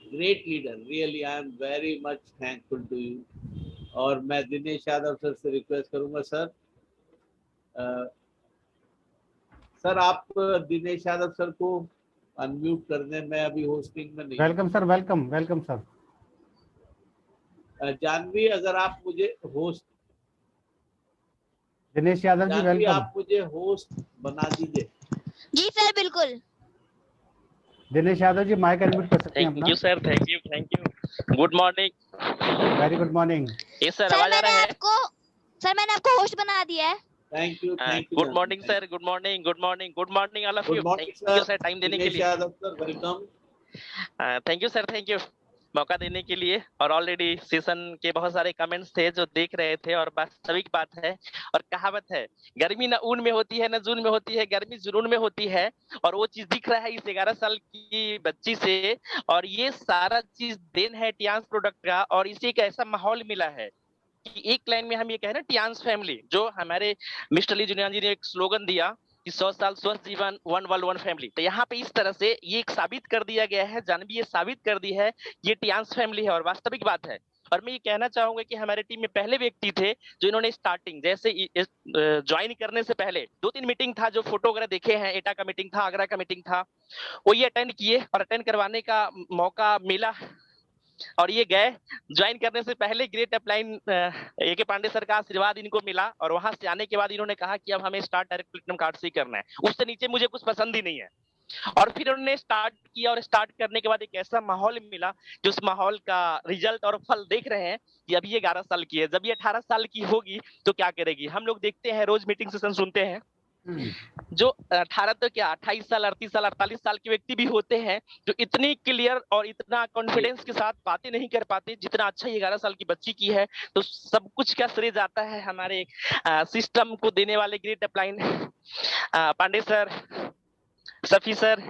great leader, really I am very much thankful to you. और मैं दिनेश यादव सर से रिक्वेस्ट करूंगा सर, सर आप दिनेश यादव सर को अनम्यूट कर दें, मैं अभी होस्टिंग में नहीं। Welcome sir, welcome welcome sir. Janvi अगर आप मुझे होस्ट, दिनेश यादव जी वेलकम, आप मुझे होस्ट बना दीजिए। जी सर बिल्कुल। दिनेश यादव जी माइक अनम्यूट कर सकते हैं अपना। Thank you sir, thank you. Good morning. Very good morning. ये सर आवाज आ रहा है? सर मैंने आपको होस्ट बना दिया है। Thank you good morning sir, good morning, good morning, good morning all of you. Thank you sir time देने के लिए। Yadav sir welcome. Thank you sir, thank you मौका देने के लिए। और ऑलरेडी सेशन के बहुत सारे कमेंट्स थे जो देख रहे थे, और वास्तविक बात है और कहावत है, गर्मी न ऊन में होती है न जून में होती है, गर्मी जुनून में होती है। और वो चीज दिख रहा है इस 11 साल की बच्ची से, और ये सारा चीज देन है टियांस प्रोडक्ट का। और इसे एक ऐसा माहौल मिला है कि एक लाइन में हम ये कह रहे हैं, टियांस फैमिली, जो हमारे मिस्टर ली जुनियान जी ने एक स्लोगन दिया कि 100 साल स्वस्थ जीवन, वन वर्ल्ड वन फैमिली। तो यहाँ पे इस तरह से ये एक साबित कर दिया गया है, जानवी ये साबित कर दी है, ये टियांस फैमिली है और वास्तविक बात है। और मैं ये कहना चाहूंगा कि हमारे टीम में पहले व्यक्ति थे जो इन्होंने स्टार्टिंग जैसे ज्वाइन करने से पहले 2-3 मीटिंग था, जो फोटो वगैरह देखे हैं, एटा का मीटिंग था, आगरा का मीटिंग था, वो ये अटेंड किए और अटेंड करवाने का मौका मिला। और ये गए ज्वाइन करने से पहले great upline AK. Pandey sir का आशीर्वाद इनको मिला, और वहां से आने के बाद इन्होंने कहा कि अब हमें स्टार्ट डायरेक्ट प्लेटिनम कार्ड से ही करना है, उससे नीचे मुझे कुछ पसंद ही नहीं है। और फिर उन्होंने स्टार्ट किया, और स्टार्ट करने के बाद एक ऐसा माहौल मिला जो उस माहौल का रिजल्ट और फल देख रहे हैं कि अभी ये 11 साल की है, जब ये 18 साल की होगी तो क्या करेगी। हम लोग देखते हैं, रोज मीटिंग सेशन सुनते हैं, जो 18 तो क्या 28 साल, 38 साल, 48 साल के व्यक्ति भी होते हैं जो इतनी क्लियर और इतना कॉन्फिडेंस के साथ बातें नहीं कर पाते जितना अच्छा 11 साल की बच्ची की है। तो सब कुछ का श्रेय जाता है हमारे सिस्टम को देने वाले great upline Pandey sir, Safi sir,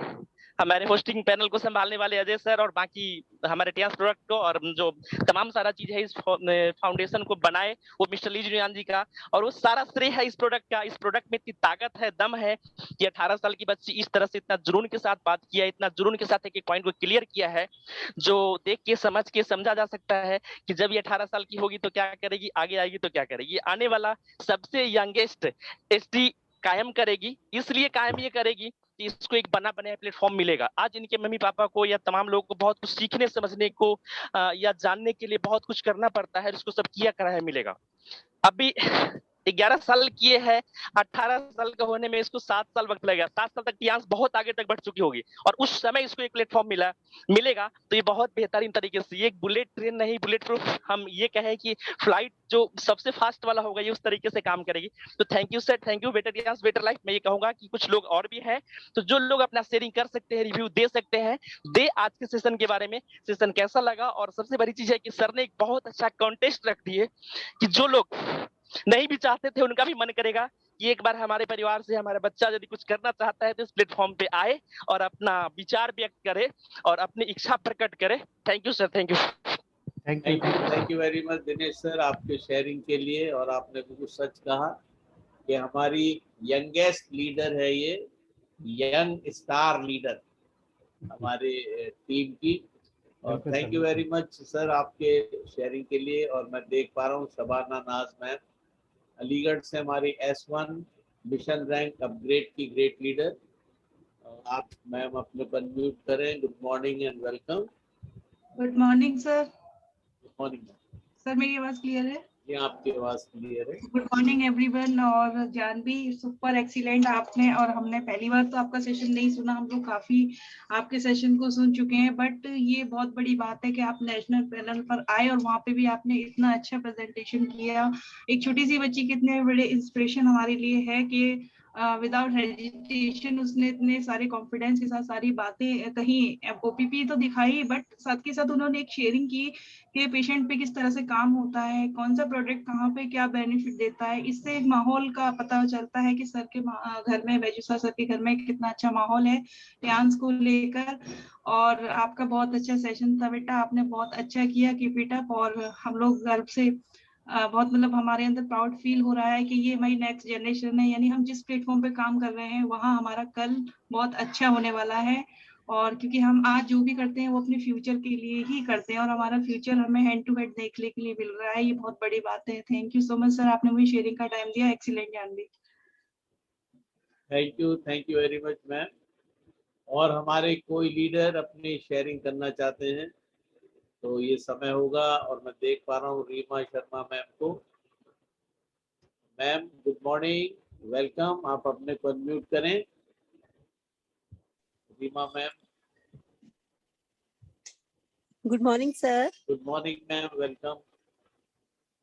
हमारे होस्टिंग पैनल को संभालने वाले अजय सर, और बाकी हमारे टियांस प्रोडक्ट को, और जो तमाम सारा चीज है इस फाउंडेशन को बनाए वो मिस्टर ली जुनियान जी का। और वो सारा श्रेय है इस प्रोडक्ट का। इस प्रोडक्ट में इतनी ताकत है, दम है कि 18 साल की बच्ची इस तरह से इतना जुनून के साथ बात किया, इतना जुनून के साथ एक पॉइंट को क्लियर किया है, जो देख के समझ के समझा जा सकता है कि जब ये 18 साल की होगी तो क्या करेगी, आगे आएगी तो क्या करेगी। आने वाला सबसे यंगेस्ट एसटी कायम करेगी, इसलिए कायम ये करेगी कि इसको एक बना बनाया प्लेटफॉर्म मिलेगा। आज इनके मम्मी पापा को या तमाम लोगों को बहुत कुछ सीखने समझने को या जानने के लिए बहुत कुछ करना पड़ता है, इसको सब किया करा है मिलेगा। अभी 11 साल किए हैं, 18 साल का होने में इसको 7 साल वक्त लगेगा। 7 साल तक टियांस बहुत आगे तक बढ़ चुकी होगी और उस समय इसको एक प्लेटफॉर्म मिलेगा तो ये बहुत बेहतरीन तरीके से, ये एक बुलेट ट्रेन नहीं, बुलेट प्रूफ हम ये कहें कि फ्लाइट जो सबसे फास्ट वाला होगा ये उस तरीके से काम करेगी। तो thank you sir, thank you. Better Tiens better life. मैं ये कहूंगा कि कुछ लोग और भी हैं तो जो लोग अपना शेयरिंग कर सकते हैं, रिव्यू दे सकते हैं, दे आज के सेशन के बारे में, सेशन कैसा लगा। और सबसे बड़ी चीज है कि सर ने एक बहुत अच्छा कॉन्टेस्ट रख दिए कि जो लोग नहीं भी चाहते थे उनका भी मन करेगा कि एक बार हमारे परिवार से हमारा बच्चा यदि कुछ करना चाहता है तो इस प्लेटफॉर्म पे आए और अपना विचार व्यक्त करे और अपनी इच्छा प्रकट करे। Thank you sir, thank you. Thank you very much Dinesh sir आपके शेयरिंग के लिए। और आपने बिल्कुल सच कहा कि हमारी यंगेस्ट लीडर है ये, यंग स्टार लीडर हमारे टीम की। और thank you very much sir आपके शेयरिंग के लिए। और मैं देख पा रहा हूँ शबाना नाज मैम अलीगढ़ से, हमारी S1 मिशन रैंक अपग्रेड की ग्रेट लीडर। आप मैम अपने पर म्यूट करें। Good morning and welcome. Good morning sir. Good morning sir मेरी आवाज क्लियर है? जी आपकी आवाज क्लियर है। Good morning everyone. और जानवी सुपर एक्सीलेंट आपने, और हमने पहली बार तो आपका सेशन नहीं सुना, हम लोग काफी आपके सेशन को सुन चुके हैं, बट ये बहुत बड़ी बात है कि आप नेशनल पैनल पर आए और वहाँ पे भी आपने इतना अच्छा प्रेजेंटेशन किया। एक छोटी सी बच्ची के इतने बड़े इंस्पिरेशन हमारे लिए है कि विदाउट हेजिटेशन उसने इतने सारे कॉन्फिडेंस के साथ सारी बातें कहीं, ओपीपी तो दिखाई, बट साथ के साथ उन्होंने एक शेयरिंग की कि पेशेंट पे किस तरह से काम होता है, कौन सा प्रोडक्ट कहाँ पे क्या बेनिफिट देता है। इससे एक माहौल का पता चलता है कि सर के घर में, बैजूसा सर के घर में कितना अच्छा माहौल है टियांस को लेकर। और आपका बहुत अच्छा सेशन था बेटा, आपने बहुत अच्छा किया, कीप इट अप। और हम लोग गर्व से बहुत, मतलब हमारे अंदर प्राउड फील हो रहा है कि ये हमारी नेक्स्ट जनरेशन है, यानी हम जिस प्लेटफॉर्म पे काम कर रहे हैं वहाँ हमारा कल बहुत अच्छा होने वाला है। और क्योंकि हम आज जो भी करते हैं वो अपने फ्यूचर के लिए ही करते हैं और हमारा फ्यूचर हमें हैंड टू हैंड देखने के लिए मिल रहा है, ये बहुत बड़ी बात है। Thank you so much sir, आपने मुझे शेयरिंग का टाइम दिया। Excellent Janvi. Thank you very much ma'am. और हमारे कोई लीडर अपनी शेयरिंग करना चाहते हैं तो ये समय होगा। और मैं देख पा रहा हूँ रीमा शर्मा मैम को। Ma'am good morning, welcome. आप अपने को अनम्यूट करें। Reema ma'am. Good morning, sir. Good morning ma'am, welcome.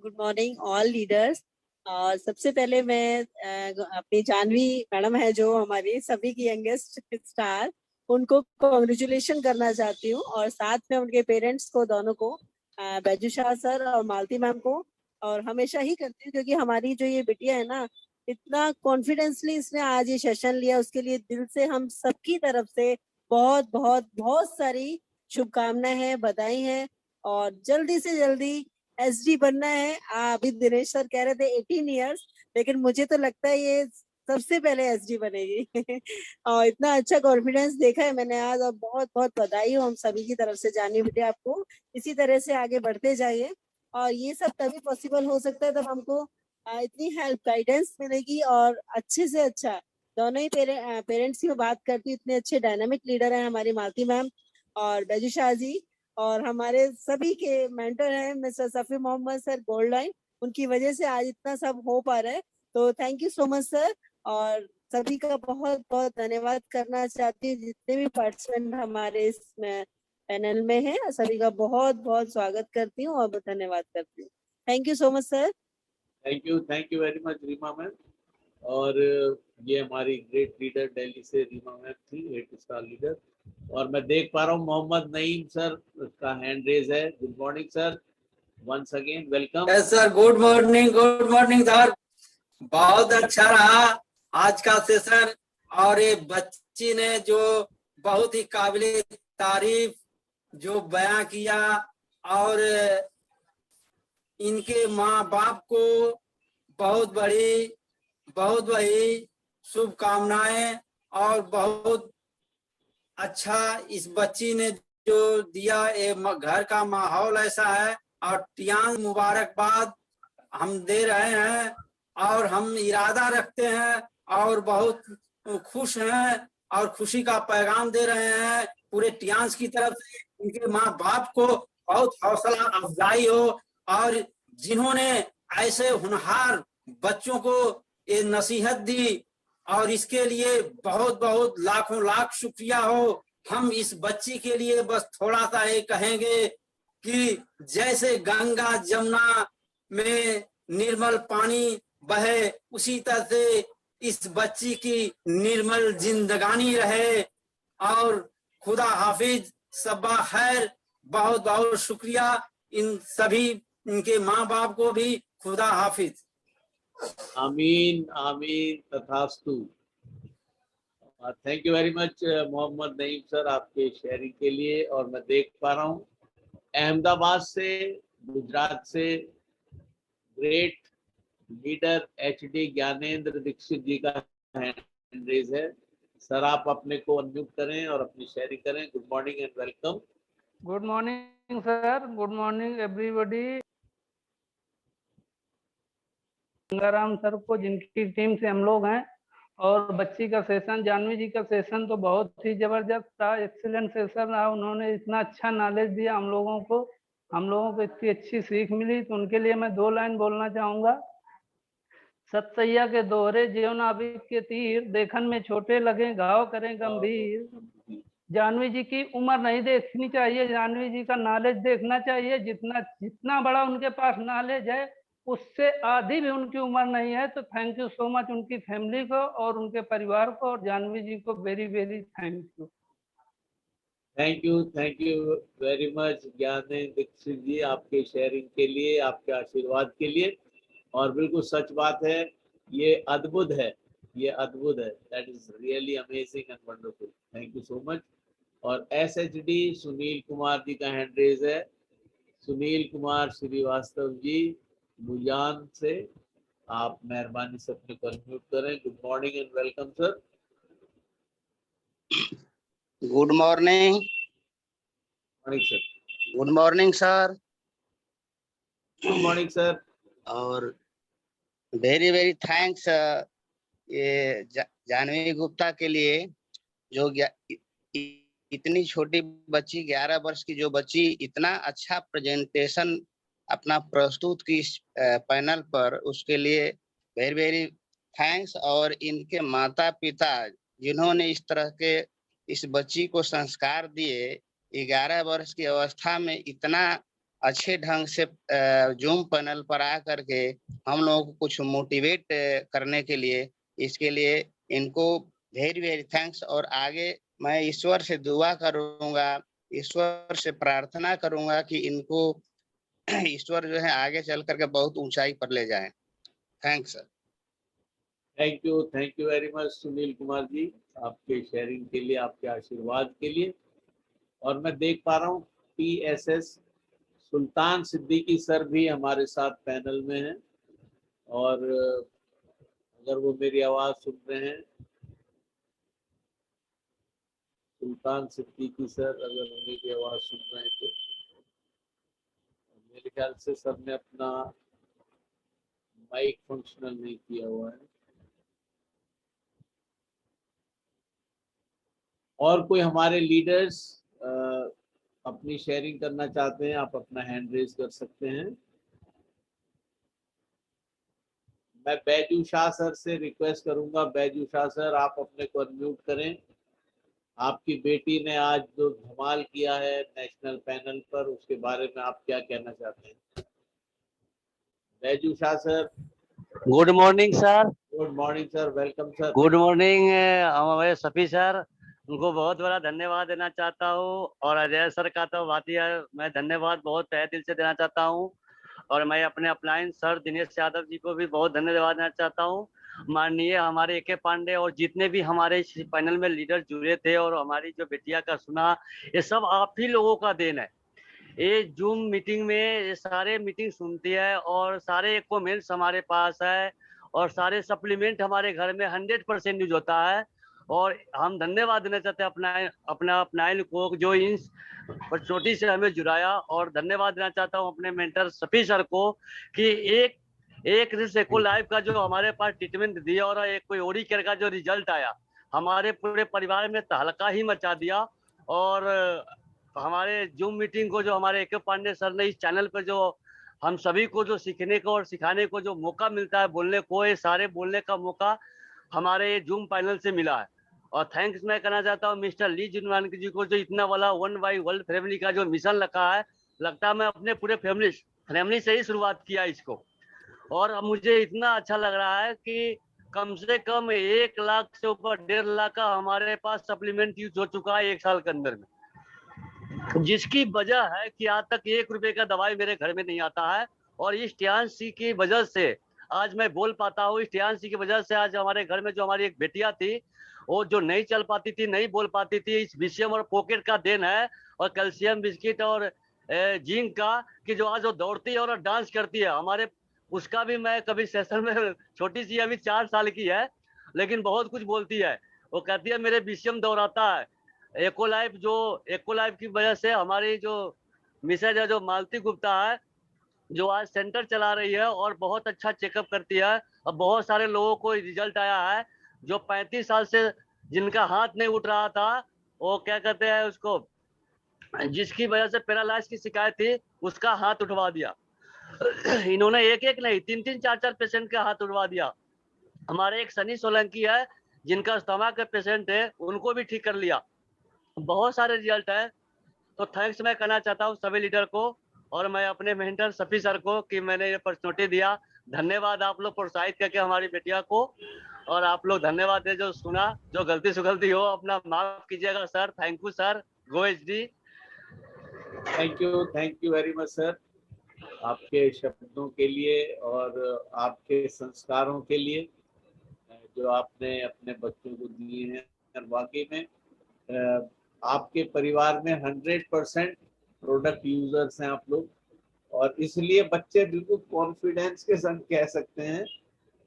Good morning, all leaders. और सबसे पहले मैं अपनी जानवी मैडम है जो हमारी सभी की यंगेस्ट स्टार, उनको कॉन्ग्रेचुलेशन करना चाहती हूँ और साथ में उनके पेरेंट्स को, दोनों को, बैजूशाह सर और मालती मैम को। और हमेशा ही करती हूँ क्योंकि हमारी जो ये बिटिया है ना, इतना कॉन्फिडेंसली इसने आज ये सेशन लिया, उसके लिए दिल से हम सबकी तरफ से बहुत बहुत बहुत सारी शुभकामनाएं हैं, बधाई हैं। और जल्दी से जल्दी एसडी बनना है। अभी दिनेश सर कह रहे थे 18 इयर्स, लेकिन मुझे तो लगता है ये सबसे पहले एसडी बनेगी। और इतना अच्छा कॉन्फिडेंस देखा है मैंने आज, और बहुत बहुत बधाई हो हम सभी की तरफ से जानी बेटे आपको। इसी तरह से आगे बढ़ते जाइए और ये सब तभी पॉसिबल हो सकता है जब हमको इतनी हेल्प गाइडेंस मिलेगी। और अच्छे से अच्छा दोनों ही पेरेंट्स की बात करती हूँ, इतने अच्छे डायनामिक लीडर हैं हमारी मालती मैम और बैजूशाह जी, और हमारे सभी के मेंटर हैं mister Safi Mohammad sir gold line, उनकी वजह से आज इतना सब हो पा रहा है। तो thank you so much sir. और सभी का बहुत बहुत धन्यवाद करना चाहती हूँ, जितने भी पार्टिसिपेंट हमारे इस पैनल में हैं सभी का बहुत बहुत स्वागत करती हूँ और धन्यवाद करती हूँ। Thank you so much sir. Thank you very much Reema ma'am. और ये हमारी ग्रेट लीडर दिल्ली से रीमा मैम थी, 8 स्टार लीडर। और मैं देख पा रहा हूँ मोहम्मद नईम सर का हैंड रेज है। Good morning sir, once again welcome. Yes sir, good morning sir. बहुत अच्छा रहा आज का सेशन। और ये बच्ची ने जो बहुत ही काबिल तारीफ जो बयां किया, और इनके माँ बाप को बहुत बड़ी शुभकामनाएं। और बहुत अच्छा इस बच्ची ने जो दिया, ये घर का माहौल ऐसा है। और टियांस मुबारकबाद हम दे रहे हैं और हम इरादा रखते हैं और बहुत खुश हैं और खुशी का पैगाम दे रहे हैं पूरे टियांस की तरफ से। उनके माँ बाप को बहुत हौसला अफजाई हो, और जिन्होंने ऐसे होनहार बच्चों को ये नसीहत दी और इसके लिए बहुत बहुत लाखों लाख शुक्रिया हो। हम इस बच्ची के लिए बस थोड़ा सा ये कहेंगे कि जैसे गंगा जमुना में निर्मल पानी बहे, उसी तरह से इस बच्ची की निर्मल जिंदगानी रहे। और खुदा हाफिज, सब्बा खैर, बहुत बहुत शुक्रिया। इन सभी इनके माँ बाप को भी खुदा हाफिज। आमीन आमीन तथास्तु। Thank you very much Mohammad Naeem sir आपके शेयरिंग के लिए। और मैं देख पा रहा हूँ अहमदाबाद से, गुजरात से great leader HD Gyanendra Dixit ji का हैंड रेज है। सर आप अपने को अनम्यूट करें और अपनी शेयरिंग करें। Good morning and welcome. Good morning sir, good morning everybody. Gangaram sir को, जिनकी टीम से हम लोग हैं, और बच्ची का सेशन, जानवी जी का सेशन तो बहुत ही जबरदस्त था, एक्सीलेंट सेशन रहा। उन्होंने इतना अच्छा नॉलेज दिया हम लोगों को इतनी अच्छी सीख मिली। तो उनके लिए मैं 2 लाइन बोलना चाहूंगा। सतसैया के दोहरे ज्यों नाभिक के तीर, देखन में छोटे लगे घाव करें गंभीर। जानवी जी की उम्र नहीं देखनी चाहिए, जानवी जी का नॉलेज देखना चाहिए। जितना बड़ा उनके पास नॉलेज है, उससे आधी भी उनकी उम्र नहीं है। तो थैंक यू सो मच उनकी फैमिली को और उनके परिवार को, और जानवी जी को very very thank you. Thank you very much Gyanendra Dixit ji, आपके शेयरिंग के लिए, आपके आशीर्वाद के लिए। और बिल्कुल सच बात है, ये अद्भुत है, ये अद्भुत है। That is really amazing and wonderful. Thank you so much. और SHD सुनील कुमार जी का हैंड रेज है। सुनील कुमार श्रीवास्तव जी मुजान से, आप मेहरबानी से अपने को अनम्यूट करें। Good morning and welcome sir. Good morning. Morning sir. Good morning sir. Good morning sir. और वेरी वेरी थैंक्स ये जानवी गुप्ता के लिए, जो इतनी छोटी बच्ची, 11 वर्ष की जो बच्ची इतना अच्छा प्रेजेंटेशन अपना प्रस्तुत की पैनल पर, उसके लिए वेरी वेरी थैंक्स। और इनके माता पिता जिन्होंने इस तरह के इस बच्ची को संस्कार दिए, 11 वर्ष की अवस्था में इतना अच्छे ढंग से जूम पैनल पर आ करके हम लोगों को कुछ मोटिवेट करने के लिए, इसके लिए इनको वेरी वेरी थैंक्स। और आगे मैं ईश्वर से दुआ करूंगा, ईश्वर से प्रार्थना करूंगा कि इनको ईश्वर जो है आगे चल करके बहुत ऊंचाई पर ले जाएं। Thanks sir. Thank you very much Sunil Kumar ji, आपके शेयरिंग के लिए, आपके आशीर्वाद के लिए। और मैं देख पा रहा हूँ PSS सुल्तान सिद्दीकी सर भी हमारे साथ पैनल में हैं। और अगर वो मेरी आवाज सुन रहे हैं, सुल्तान सिद्दीकी सर अगर मेरी आवाज सुन रहे हैं तो मेरे ख्याल से सर ने अपना माइक फंक्शनल नहीं किया हुआ है। और कोई हमारे लीडर्स अपनी शेयरिंग करना चाहते हैं, आप अपना हैंड रेज कर सकते हैं। मैं बैजू शाह सर से रिक्वेस्ट करूंगा, बैजू शाह सर आप अपने को अनम्यूट करें। आपकी बेटी ने आज जो धमाल किया है नेशनल पैनल पर, उसके बारे में आप क्या कहना चाहते हैं? Baiju Shah sir. Good morning sir. Good morning sir, welcome sir. Good morning हमारे सफी सर, उनको बहुत बड़ा धन्यवाद देना चाहता हूँ। और अजय सर का तो बात ही है, मैं धन्यवाद बहुत तहे दिल से देना चाहता हूँ। और मैं अपने अपलाइन सर दिनेश यादव जी को भी बहुत धन्यवाद देना चाहता हूँ। माननीय हमारे AK पांडे और जितने भी हमारे इस पैनल में लीडर जुड़े थे और हमारी जो बेटिया का सुना, ये सब आप ही लोगों का देन है। ये जूम मीटिंग में ये सारे मीटिंग सुनती है और सारे कमेंट्स हमारे पास है और सारे सप्लीमेंट हमारे घर में 100% यूज होता है। और हम धन्यवाद देना चाहते हैं अपना को, जो इन छोटी से हमें जुड़ाया। और धन्यवाद देना चाहता हूँ अपने मेंटर सफी सर को कि एक सेको लाइफ का जो हमारे पास ट्रीटमेंट दिया और एक कोई ओडी केयर का जो रिजल्ट आया, हमारे पूरे परिवार में तहलका ही मचा दिया। और हमारे जूम मीटिंग को जो हमारे AK पांडे सर ने इस चैनल पर जो हम सभी को जो सीखने को और सिखाने को जो मौका मिलता है बोलने को, ये सारे बोलने का मौका हमारे जूम पैनल से मिला है। और थैंक्स मैं करना चाहता हूँ मिस्टर ली जुनवान जी को, जो इतना वाला वन बाई वर्ल्ड फैमिली का जो मिशन रखा है। लगता है मैं अपने पूरे फैमिली से ही शुरुआत किया इसको, और अब मुझे इतना अच्छा लग रहा है कि कम से कम 1 लाख से ऊपर 1.5 लाख का हमारे पास सप्लीमेंट यूज हो चुका है 1 साल के अंदर में, जिसकी वजह है कि आज तक 1 रुपए का दवाई मेरे घर में नहीं आता है। और इस टियांसी की वजह से आज मैं बोल पाता हूँ। इस टियांसी की वजह से आज हमारे घर में जो हमारी एक बेटिया थी, वो जो नहीं चल पाती थी, नहीं बोल पाती थी, इस विशियम और पॉकेट का देन है, और कैल्शियम बिस्किट और जिंक का, कि जो आज वो दौड़ती है और डांस करती है। हमारे उसका भी मैं कभी सेशन में, छोटी सी अभी 4 साल की है, लेकिन बहुत कुछ बोलती है। वो कहती है मेरे विशियम दौड़ाता है। एकोलाइफ की वजह से हमारी जो मिसेज है, जो मालती गुप्ता है, जो आज सेंटर चला रही है और बहुत अच्छा चेकअप करती है, और बहुत सारे लोगों को रिजल्ट आया है। जो 35 साल से जिनका हाथ नहीं उठ रहा था, वो क्या कहते हैं उसको, जिसकी वजह से पैरालाइज की शिकायत थी, उसका हाथ उठवा दिया। इन्होंने एक नहीं 3 4 पेशेंट का हाथ उठवा दिया। हमारे एक सनी सोलंकी है, जिनका स्टमक का पेशेंट है, उनको भी ठीक कर लिया। बहुत सारे रिजल्ट है। तो थैंक्स मैं करना चाहता हूँ सभी लीडर को, और मैं अपने मेंटर सफी सर को कि मैंने ये अपॉर्चुनिटी दिया। धन्यवाद आप लोग प्रोत्साहित करके हमारी बेटिया को, और आप लोग धन्यवाद दे जो सुना। जो गलती सुगलती हो अपना माफ कीजिएगा sir. Thank you sir. Go HD। Thank you very much sir, आपके शब्दों के लिए और आपके संस्कारों के लिए जो आपने अपने बच्चों को दिए हैं। और वाकई में आपके परिवार में 100% प्रोडक्ट यूजर्स हैं आप लोग, और इसलिए बच्चे बिल्कुल कॉन्फिडेंस के संग कह सकते हैं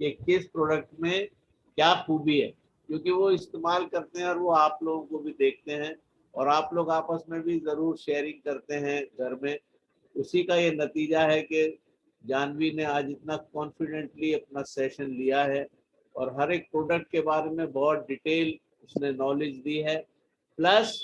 कि किस प्रोडक्ट में क्या खूबी है, क्योंकि वो इस्तेमाल करते हैं और वो आप लोगों को भी देखते हैं, और आप लोग आपस में भी जरूर शेयरिंग करते हैं घर में। उसी का ये नतीजा है कि जानवी ने आज इतना कॉन्फिडेंटली अपना सेशन लिया है, और हर एक प्रोडक्ट के बारे में बहुत डिटेल उसने नॉलेज दी है। प्लस